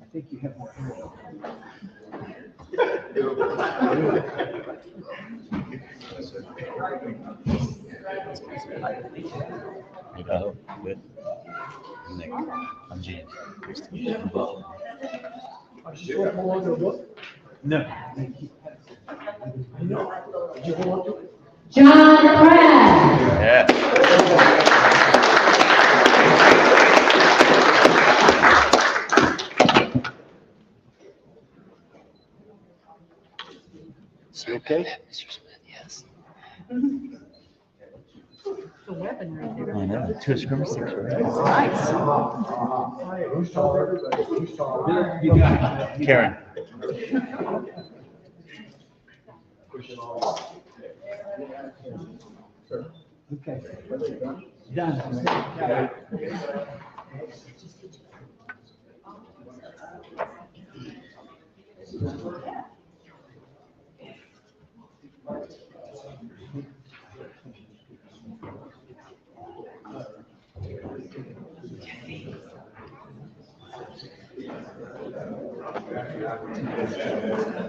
[SPEAKER 5] I think you have more hair.
[SPEAKER 7] Oh, good. Nick, I'm James. Nice to meet you.
[SPEAKER 5] No.
[SPEAKER 6] John Pratt.
[SPEAKER 7] Yeah. Is he okay? Mr. Smith, yes.
[SPEAKER 2] The weapon right there.
[SPEAKER 7] I know, 2 scrum sticks, right?
[SPEAKER 2] Nice.
[SPEAKER 3] Who's taller, everybody? Who's taller?
[SPEAKER 5] You got it.
[SPEAKER 7] Karen.
[SPEAKER 5] Okay. Done.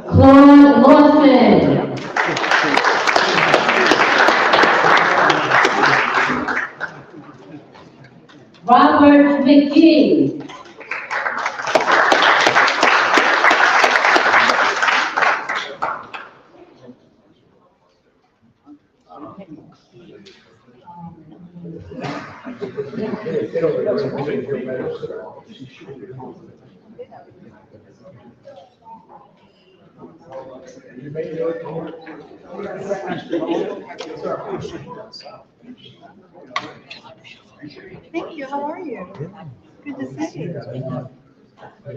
[SPEAKER 6] Claude Lawson. Robert McGee.
[SPEAKER 2] Thank you. How are you? Good to see you.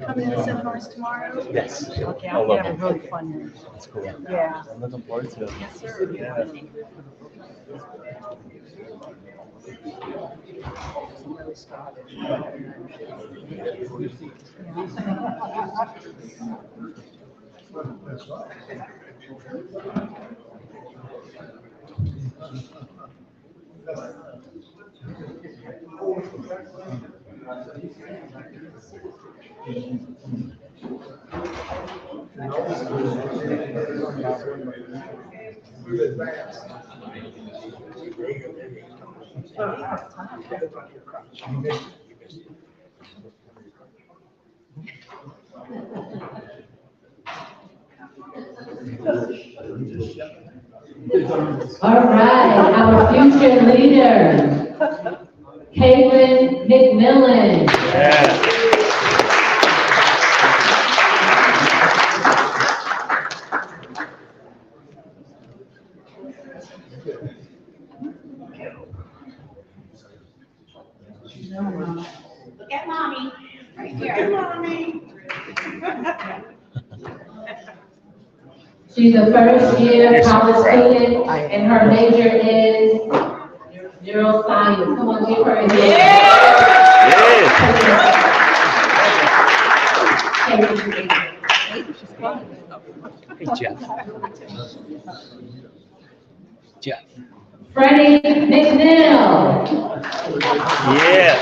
[SPEAKER 2] Coming to the seminars tomorrow?
[SPEAKER 7] Yes.
[SPEAKER 2] Okay,
[SPEAKER 7] I
[SPEAKER 2] I'm
[SPEAKER 7] love
[SPEAKER 2] gonna have
[SPEAKER 7] it.
[SPEAKER 2] a really fun night.
[SPEAKER 7] That's cool.
[SPEAKER 2] Yeah.
[SPEAKER 7] I'm looking forward to it.
[SPEAKER 2] Yes, sir.
[SPEAKER 7] Yeah.
[SPEAKER 2] Really started.
[SPEAKER 6] All right, our future leader, Caitlin McMillan.
[SPEAKER 7] Yeah.
[SPEAKER 2] Look at mommy. Right here. Look at mommy.
[SPEAKER 6] She's a first-year college student, and her major is neuroscience. Come on, give her a hand.
[SPEAKER 7] Hey, Jeff. Jeff.
[SPEAKER 6] Freddie McNeil.
[SPEAKER 7] Yeah.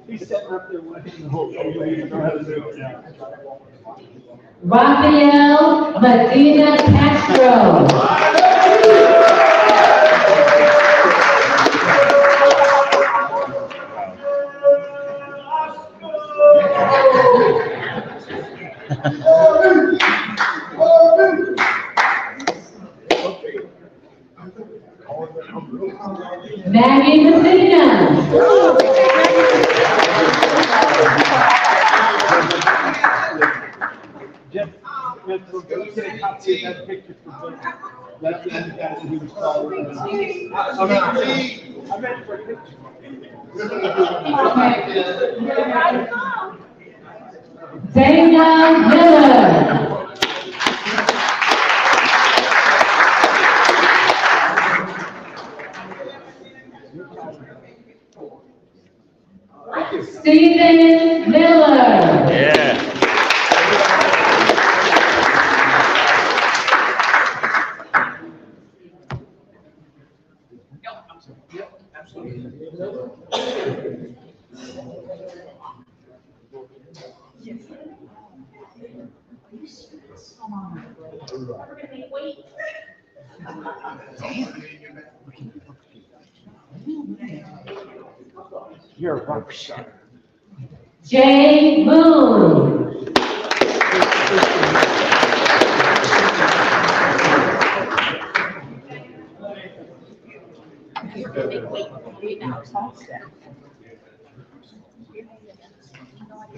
[SPEAKER 5] He's sitting up there watching the whole thing. You don't know how to do it now.
[SPEAKER 6] Rafael Medina Castro.
[SPEAKER 5] Let's go get a copy of that picture for Bill. That's the guy that he was calling. I meant for a picture.
[SPEAKER 6] Dana Miller. Stephen Miller.
[SPEAKER 7] Yeah.
[SPEAKER 5] You're a rock star.
[SPEAKER 6] Jay Moon.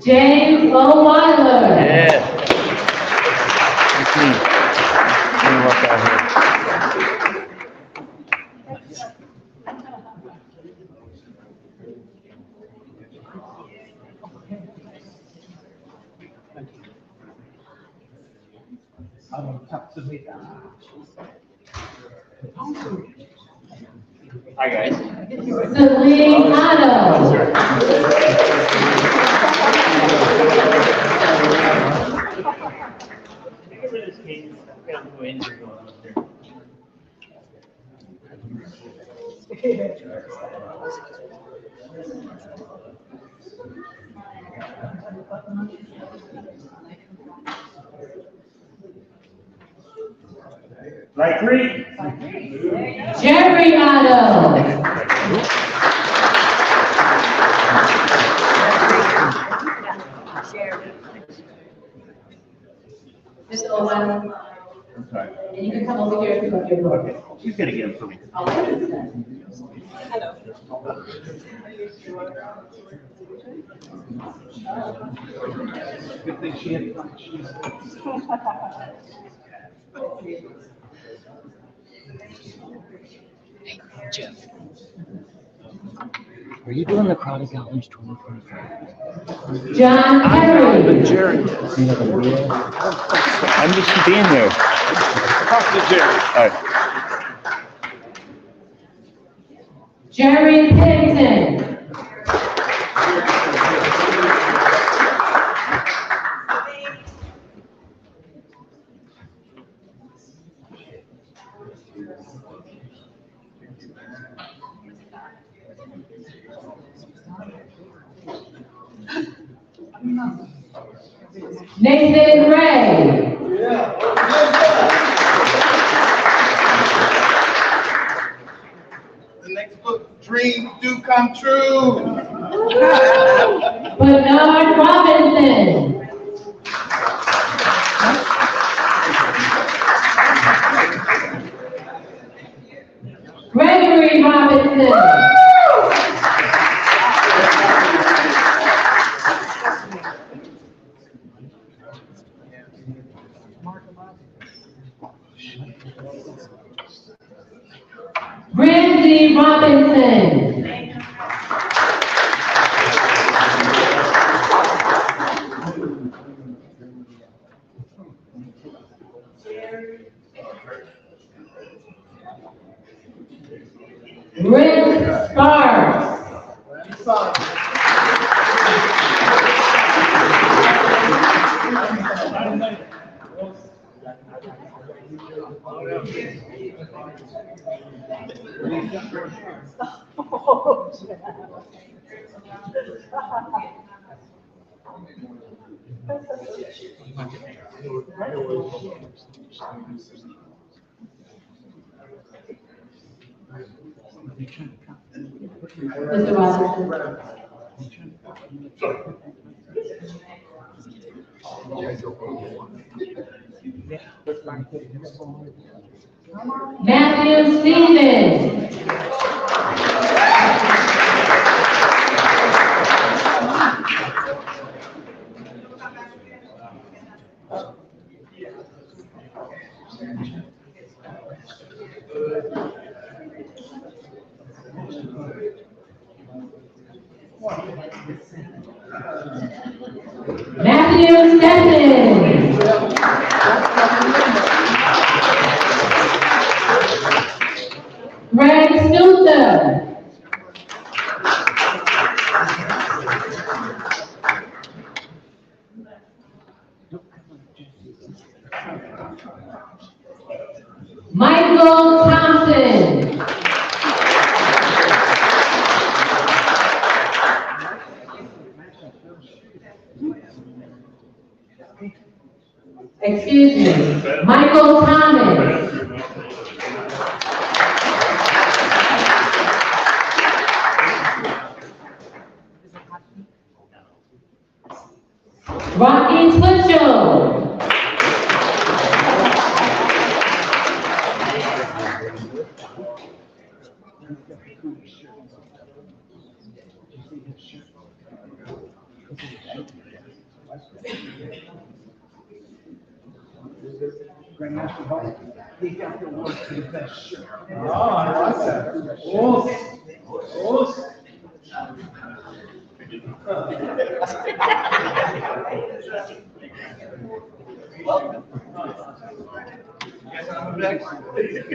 [SPEAKER 6] James Loweiler.
[SPEAKER 7] Yeah. Good team. Good work out here. Hi, guys.
[SPEAKER 6] Celine Otto.
[SPEAKER 7] Get rid of this case. We got a little injury going on there. Like three.
[SPEAKER 6] Jerry Otto. Mr. Owen,
[SPEAKER 7] I'm sorry.
[SPEAKER 6] and you can come over here if you want your book.
[SPEAKER 7] Okay, she's gonna get him for me.
[SPEAKER 6] I'll let you say.
[SPEAKER 5] Good thing she had fun.
[SPEAKER 7] Hey, Jeff. Are you doing the Chronic Outreach 2025?
[SPEAKER 6] John Perry.
[SPEAKER 5] Jerry.
[SPEAKER 7] You're not gonna be there? I'm just being there.
[SPEAKER 5] Talk to Jerry.
[SPEAKER 7] All right.
[SPEAKER 6] Jerry Pennington. Nathan Ray.
[SPEAKER 4] The next book, Dreams Do Come True.
[SPEAKER 6] Bernard Robinson. Gregory Robinson. Randy Robinson. Rick Sparks. Mr. Robinson. Matthew Stevens. Matthew Stephen. Greg Stilter. Michael Thompson. Excuse me, Michael Thomas. Rocky Twitchell.
[SPEAKER 5] Grandmaster, he got the award for the best shirt.
[SPEAKER 4] Oh, I like that. Awesome. Awesome.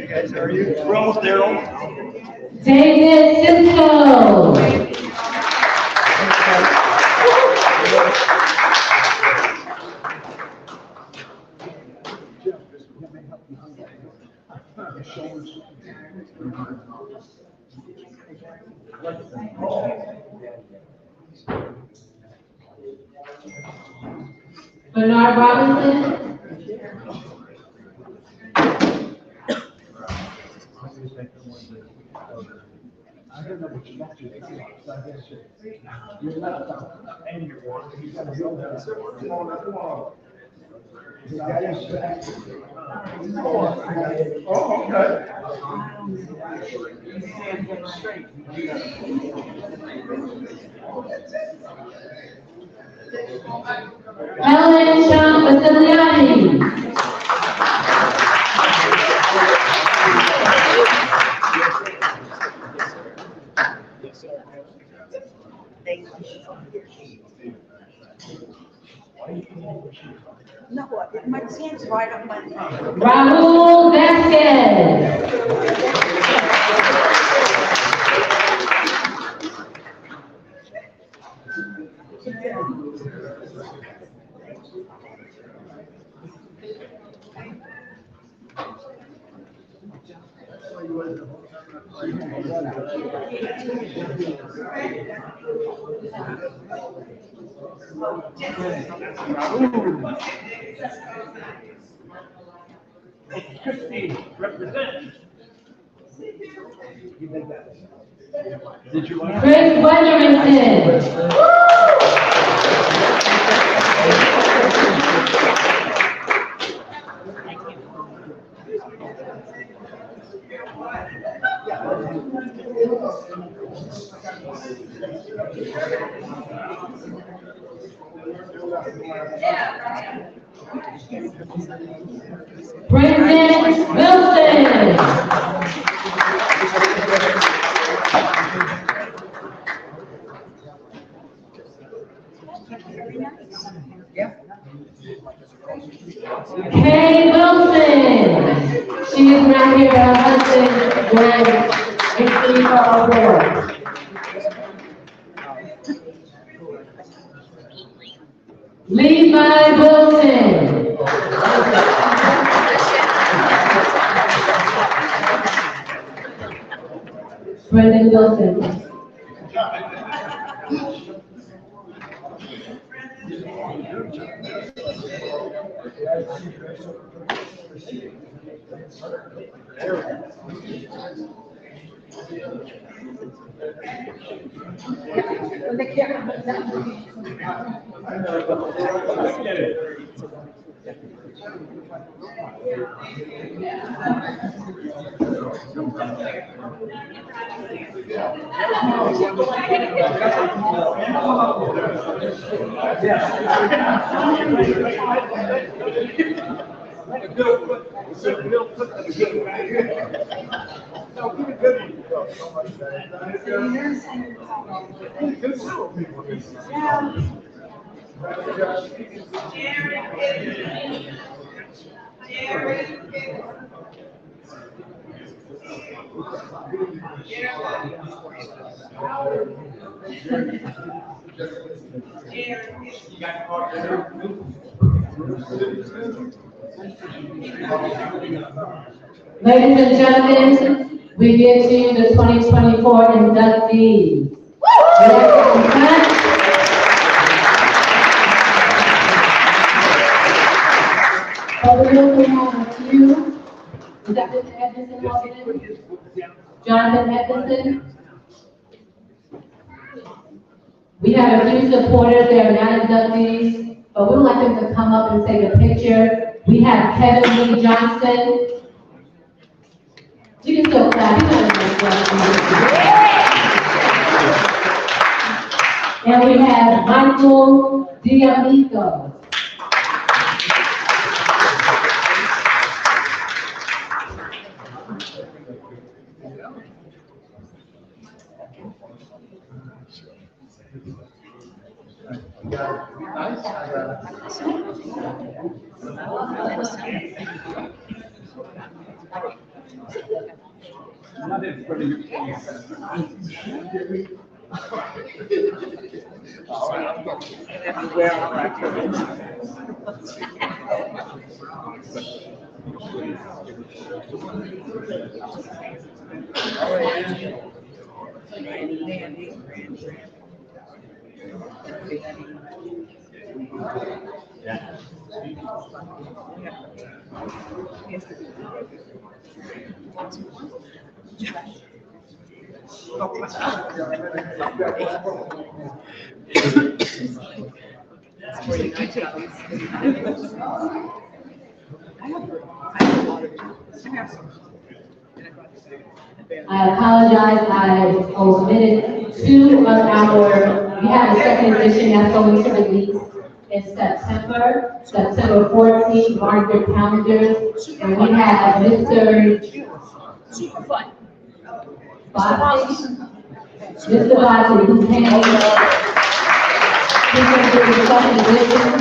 [SPEAKER 5] Guys, are you? We're almost there.
[SPEAKER 6] David Cisco. Bernard Robinson.
[SPEAKER 5] I don't know what you got to do. So I guess you're left out and you're one. You got to go there. Come on. The guy is back.
[SPEAKER 4] Oh, okay.
[SPEAKER 6] Helen Sean Basiliani.
[SPEAKER 2] No, my hand's right on my.
[SPEAKER 6] Raul Vasquez.
[SPEAKER 5] Christie, represent. Did you want?
[SPEAKER 6] Chris Weatherington. Brendan Wilson. Kay Wilson. She is right here, her husband, Greg, victory for our board. Levi Wilson. Brendan Wilson.
[SPEAKER 5] A good one. We'll put a good one. No, give a good one. Good little people.
[SPEAKER 6] Ladies and gentlemen, we give to you the 2024 inductees. But we also have a few. Is that Mr. Edmondson walking in? Jonathan Edmondson? We have a few supporters, they are not inductees, but we would like them to come up and take a picture. We have Kevin Lee Johnson. You can still clap, he's not even and we have Michael D'Amico. I apologize, I omitted two of our, we have a second edition that's going to release in September 14th, mark your calendars, and we have Mr. Bosley. Mr. Bosley, who came, he's going to do the second edition.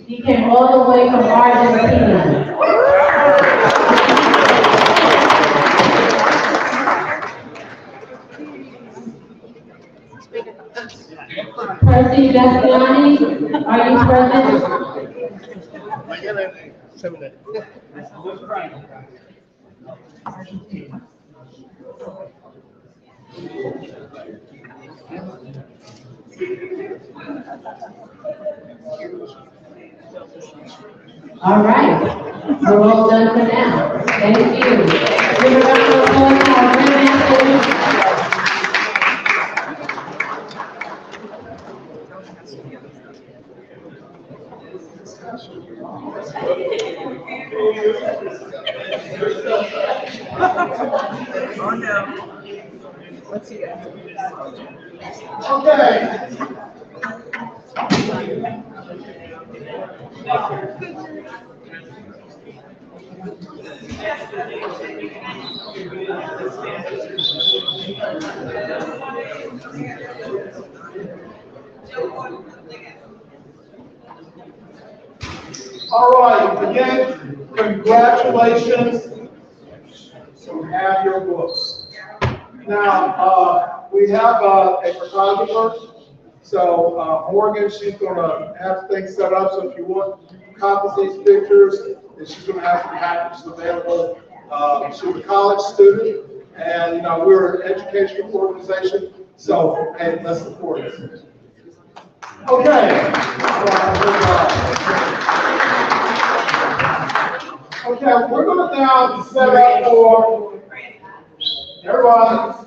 [SPEAKER 6] He came all the way from Argentina. Percy Bastiani, are you present? All right, we're all done for now. Thank you. Give a round of applause to our Grandmaster.
[SPEAKER 2] Oh, no. Let's see it.
[SPEAKER 4] Okay. All right, again, congratulations. So we have your books. Now, we have a photographer. So Morgan, she's going to have things set up. So if you want copies of these pictures, then she's going to have some packages available. She's a college student, and we're an educational organization. So hey, let's support it. Okay. Okay, we're going to now set up for everybody.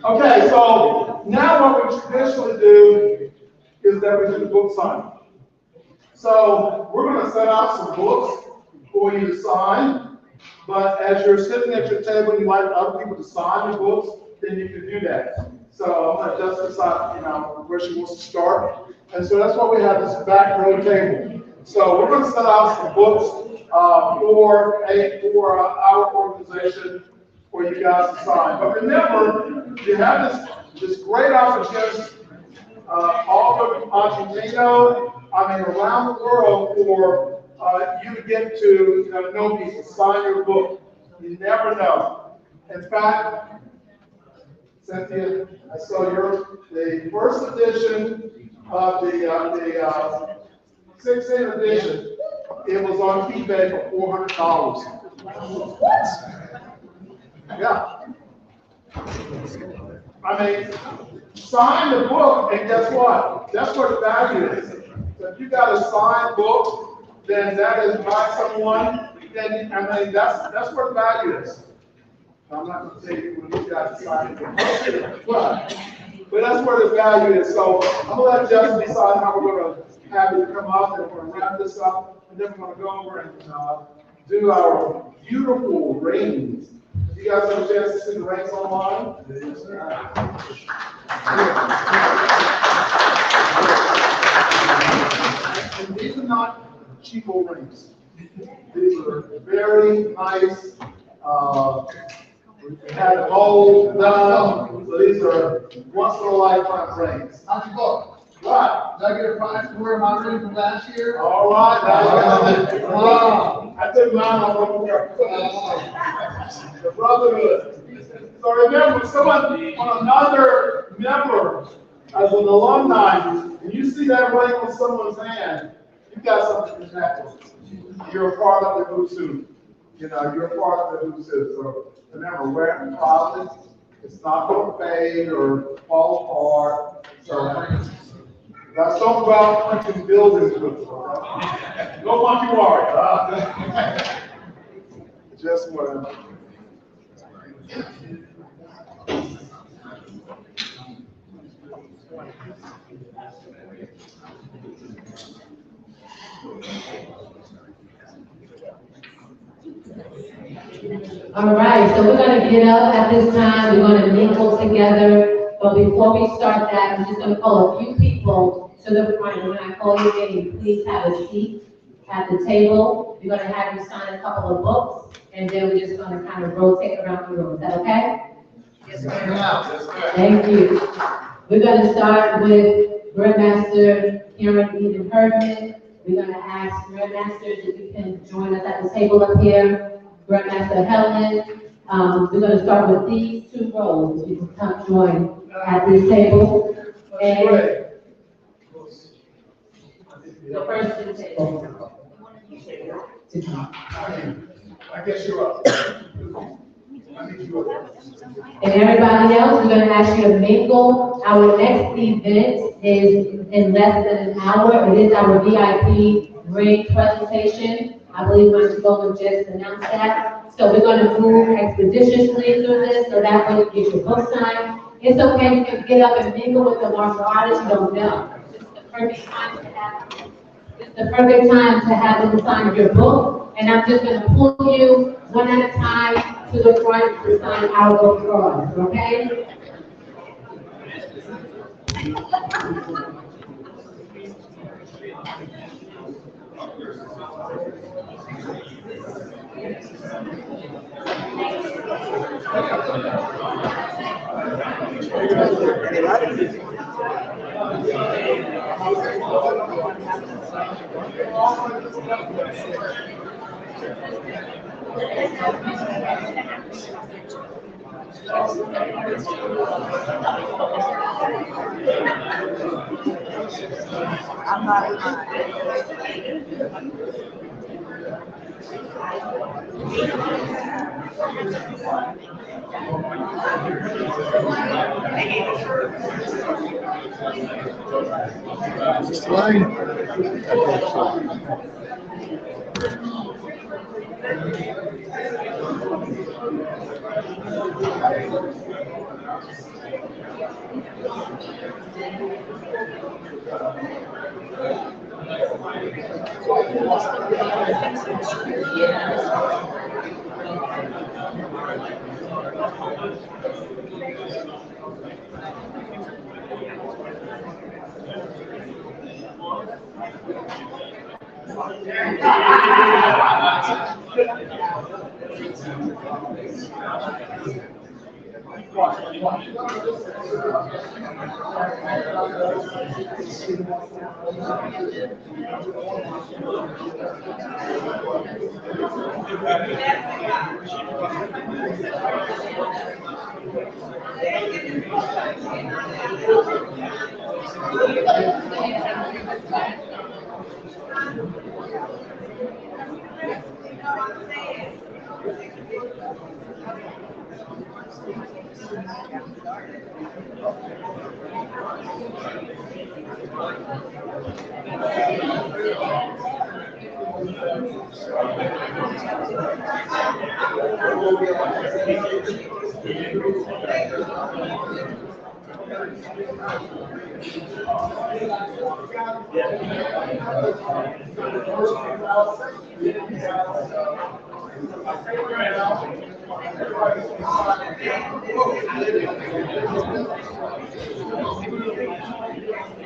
[SPEAKER 4] Okay, so now what we traditionally do is that we do the book signing. So we're going to set out some books for you to sign. But as you're sitting at your table, you like other people to sign the books, then you can do that. So I'm gonna just decide, where she wants to start. And so that's why we have this back row table. So we're gonna set out some books for our organization for you guys to sign. But remember, you have this great opportunity all over Argentina, around the world for you to get to know people, sign your book. You never know. In fact, Cynthia, I saw the first edition of the 16th edition. It was on eBay for $400. What? Yeah. Sign the book, and guess what? That's what the value is. So if you got a signed book, then that is by someone. Then that's what the value is. I'm not going to tell you when you got to sign it, but that's where the value is. So I'm going to let Jessie decide how we're going to have you come up, and we're going to wrap this up, and then we're going to go over and do our beautiful rings. You guys have a chance to see the rings online? And these are not cheapo rings. These are very nice. We had them all done. So these are once in a lifetime rings.
[SPEAKER 5] How's your book?
[SPEAKER 4] Right.
[SPEAKER 5] Did I get a prize for wearing my ring from last year?
[SPEAKER 4] All right. I took mine off the brotherhood. So remember, another member, as an alumni, when you see that ring on someone's hand, you got something to connect with. You're a part of the who's who. You're a part of the who's who. So remember, wear it proudly. It's not going to fade or fall apart. So that's something about punching buildings with. No monkey warrior. Just whatever.
[SPEAKER 6] All right, so we're going to get up at this time. We're going to mingle together. But before we start that, I'm just going to call a few people to the front. When I call your name, please have a seat at the table. We're going to have you sign a couple of books, and then we're just going to kind of rotate around the room. Is that okay? Yes, ma'am. Thank you. We're going to start with Grandmaster Eden Herdman. We're going to ask Grandmasters if you can join us at the table up here. Grandmaster Helen. We're going to start with these two rows. You can come join at this table. And the first to the table.
[SPEAKER 4] I guess you're up.
[SPEAKER 6] And everybody else, we're going to ask you to mingle. Our next event is in less than an hour. It is our VIP ring presentation. I believe Mr. Bowen just announced that. So we're going to move expeditiously through this, so that way you get your book signed. It's okay, you can get up and mingle with the martial artists you don't know. This is the perfect time to have them sign your book. And I'm just going to pull you one at a time to the front to sign our book for us, okay?
[SPEAKER 2] I'm not in line.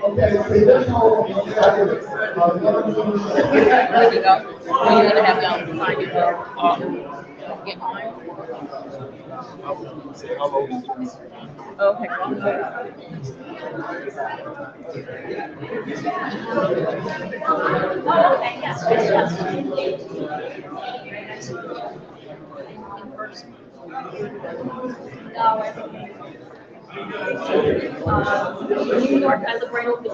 [SPEAKER 4] Okay, so this whole,
[SPEAKER 8] Ready to go? Or you're gonna have them find it there? Get mine? Okay. New York, I look right over the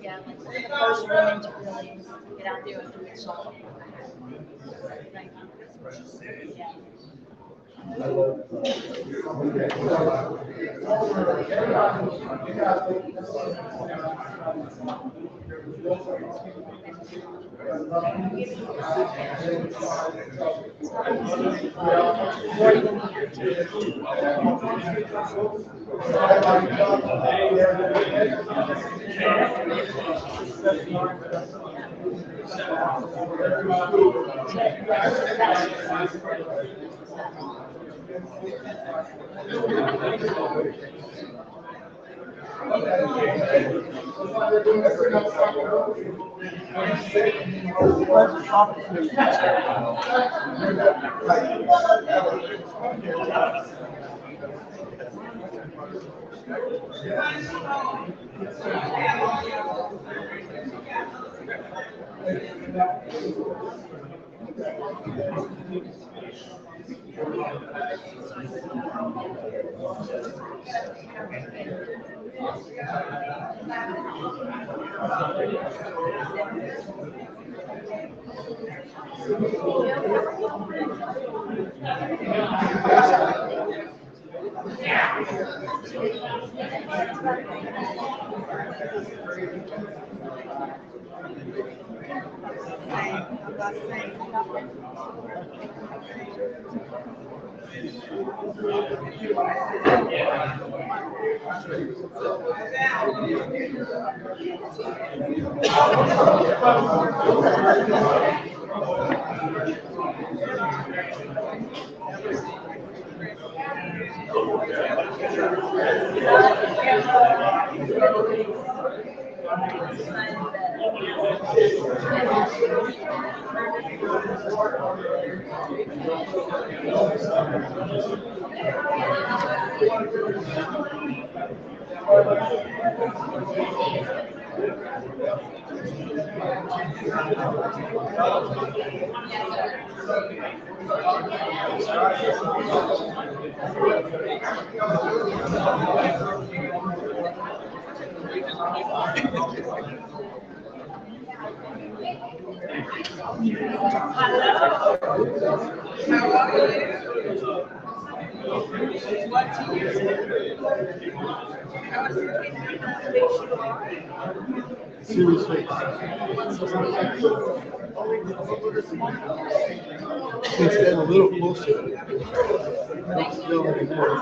[SPEAKER 8] Yeah, like the first women to really get out there and do it solo. Yeah.
[SPEAKER 5] Seriously. It's getting a little closer. It's still in there.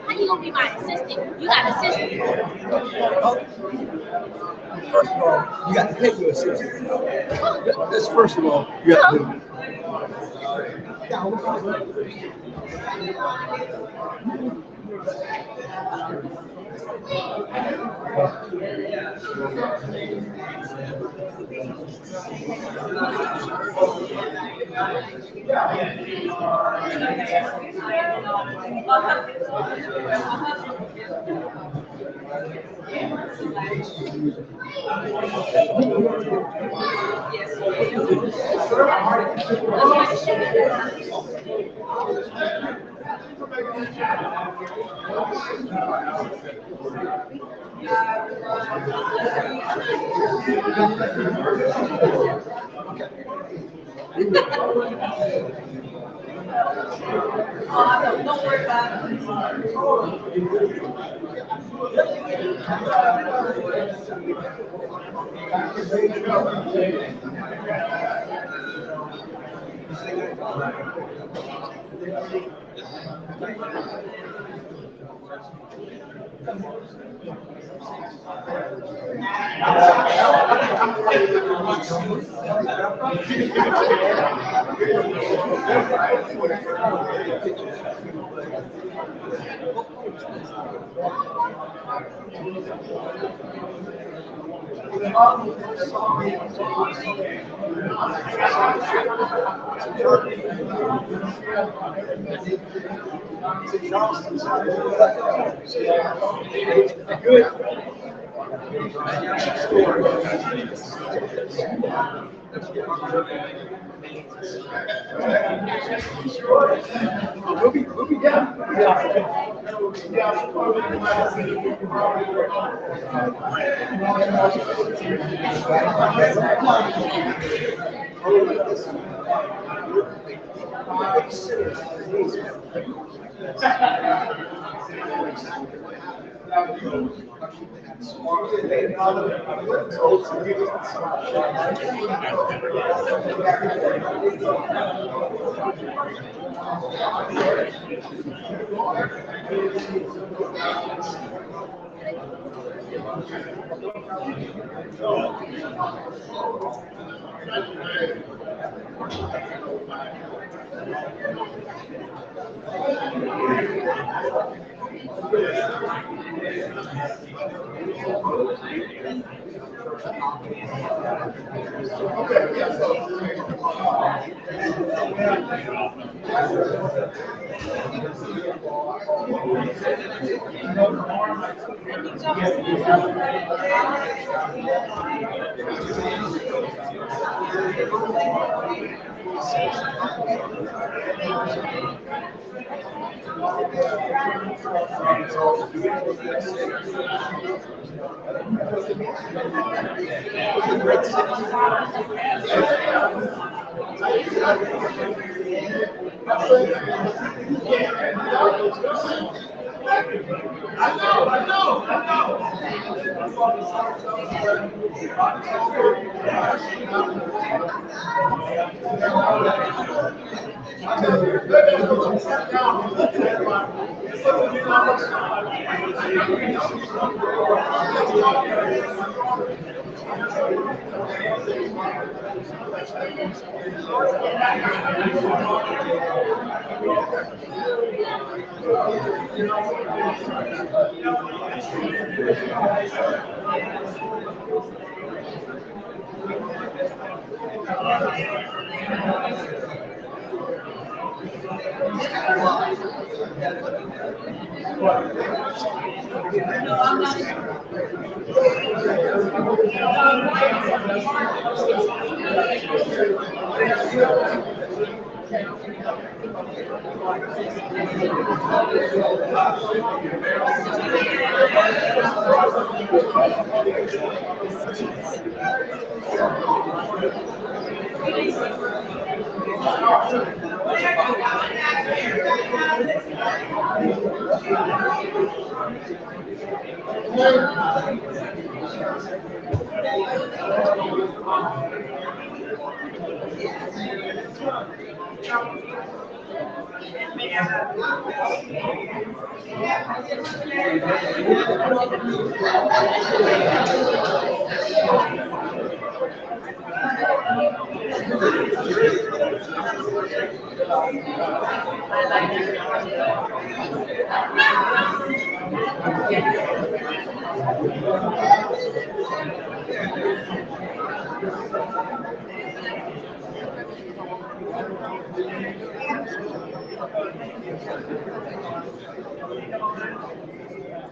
[SPEAKER 8] How you gonna be my assistant? You got assistant.
[SPEAKER 5] First of all, you got to pay your assistant. That's first of all, you got to do.
[SPEAKER 8] Don't worry about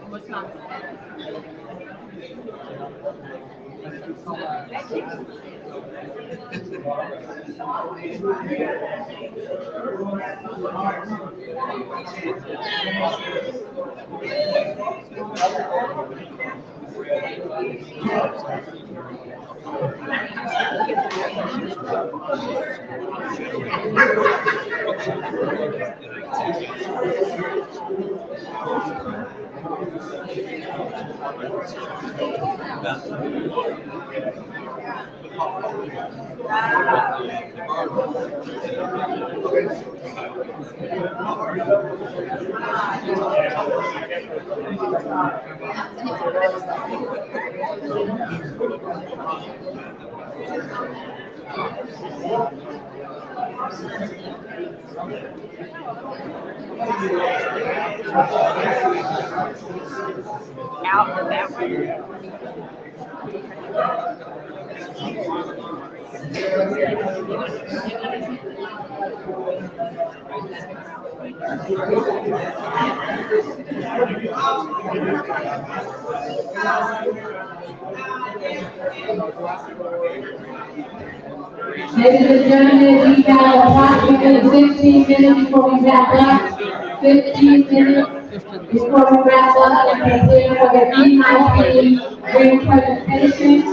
[SPEAKER 8] What time? Out of that one.
[SPEAKER 6] Ladies and gentlemen, we got approximately 15 minutes before we wrap up. 15 minutes before we wrap up and prepare for the VIP ring presentation.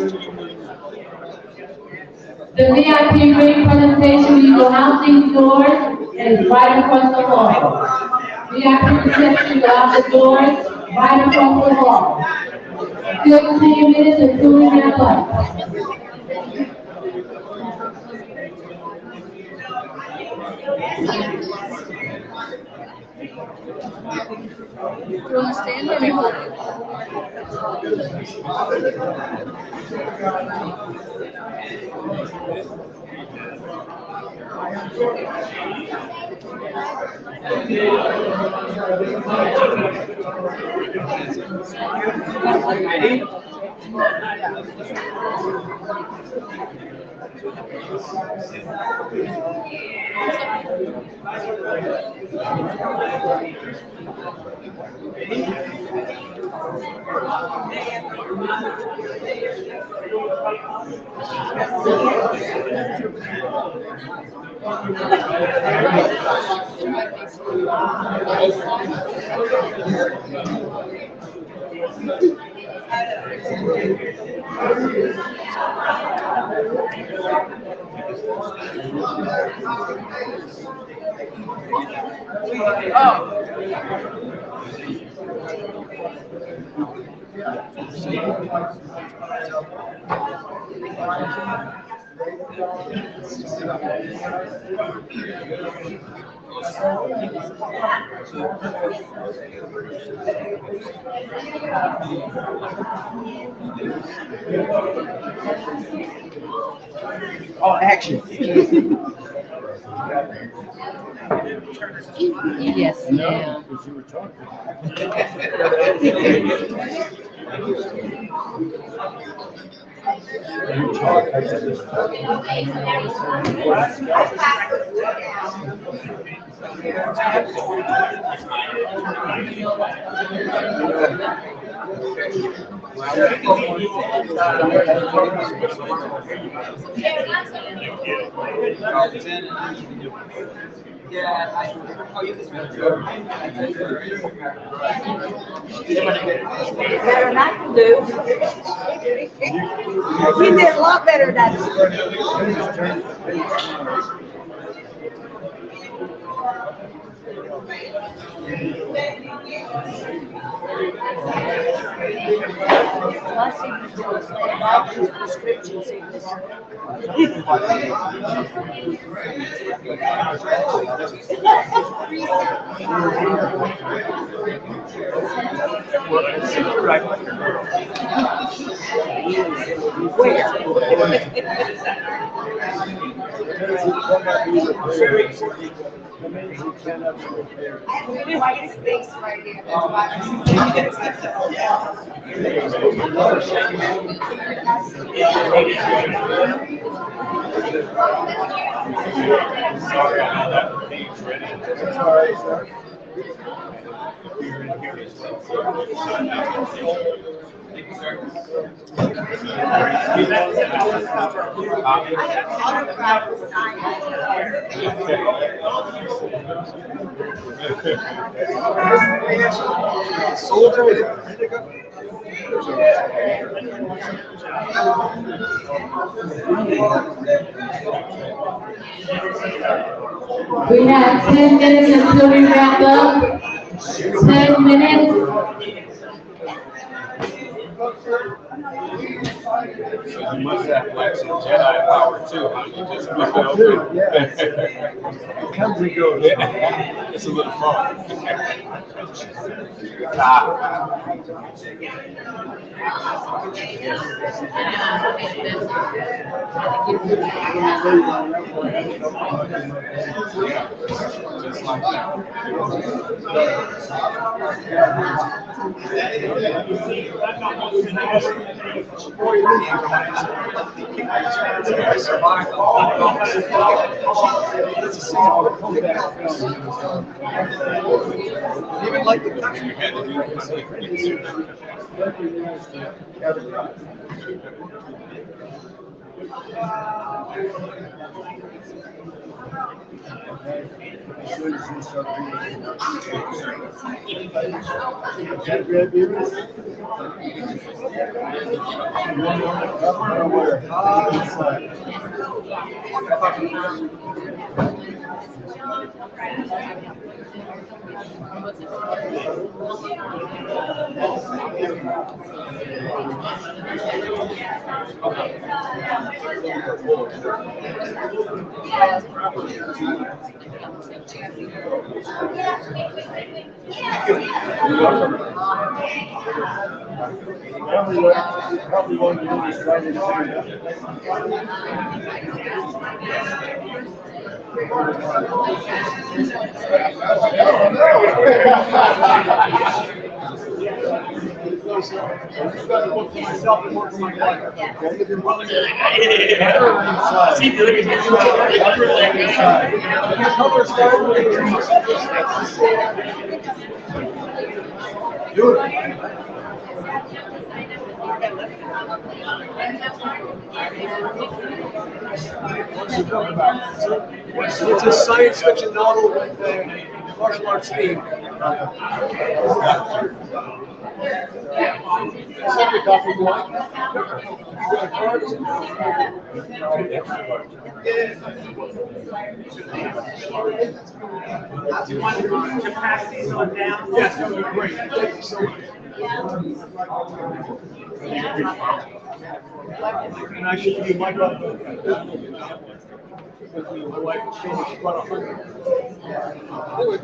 [SPEAKER 6] The VIP ring presentation, we go out these doors and it's right across the hall. VIP reception, go out the doors, right across the hall. 15 minutes until we wrap up.
[SPEAKER 8] You want to stand there?
[SPEAKER 5] Oh, action.
[SPEAKER 8] Yes, ma'am.
[SPEAKER 2] Better than I can do. You did a lot better than that.
[SPEAKER 5] Amazing stand-up there.
[SPEAKER 2] I have a really white space right here.
[SPEAKER 9] Sorry, I don't have the page ready.
[SPEAKER 5] That's all right, sir.
[SPEAKER 9] You're in here as well. Thank you, sir.
[SPEAKER 6] We have 10 minutes until we wrap up. 10 minutes.
[SPEAKER 9] So you must have like some Jedi power too, huh? You just flip it open.
[SPEAKER 5] It comes and goes.
[SPEAKER 9] It's a little fun. Just like that.
[SPEAKER 5] Even like the country.
[SPEAKER 9] You had to do
[SPEAKER 5] Probably one of the oldest drivers in Do it. What's it talking about? It's a science fiction novel with a martial arts theme. Send me a copy if you like. You got cards?
[SPEAKER 3] Capacities on down.
[SPEAKER 5] Yes, that would be great. Thank you so much. And I should be my brother. My wife is finished about 100. Anyway,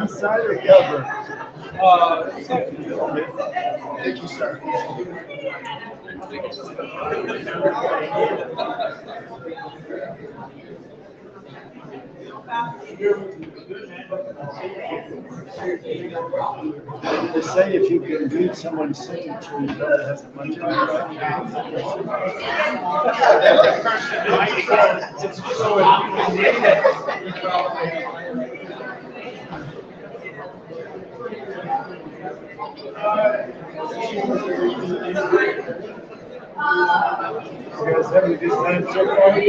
[SPEAKER 5] Insider cover. Thank you, sir. They say if you can read someone's signature, you know it has a bunch of. You guys having a good time so far?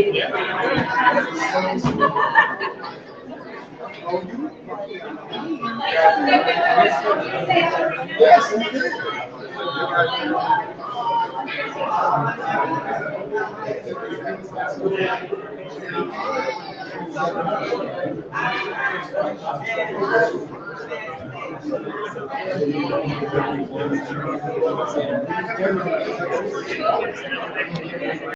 [SPEAKER 5] Yes.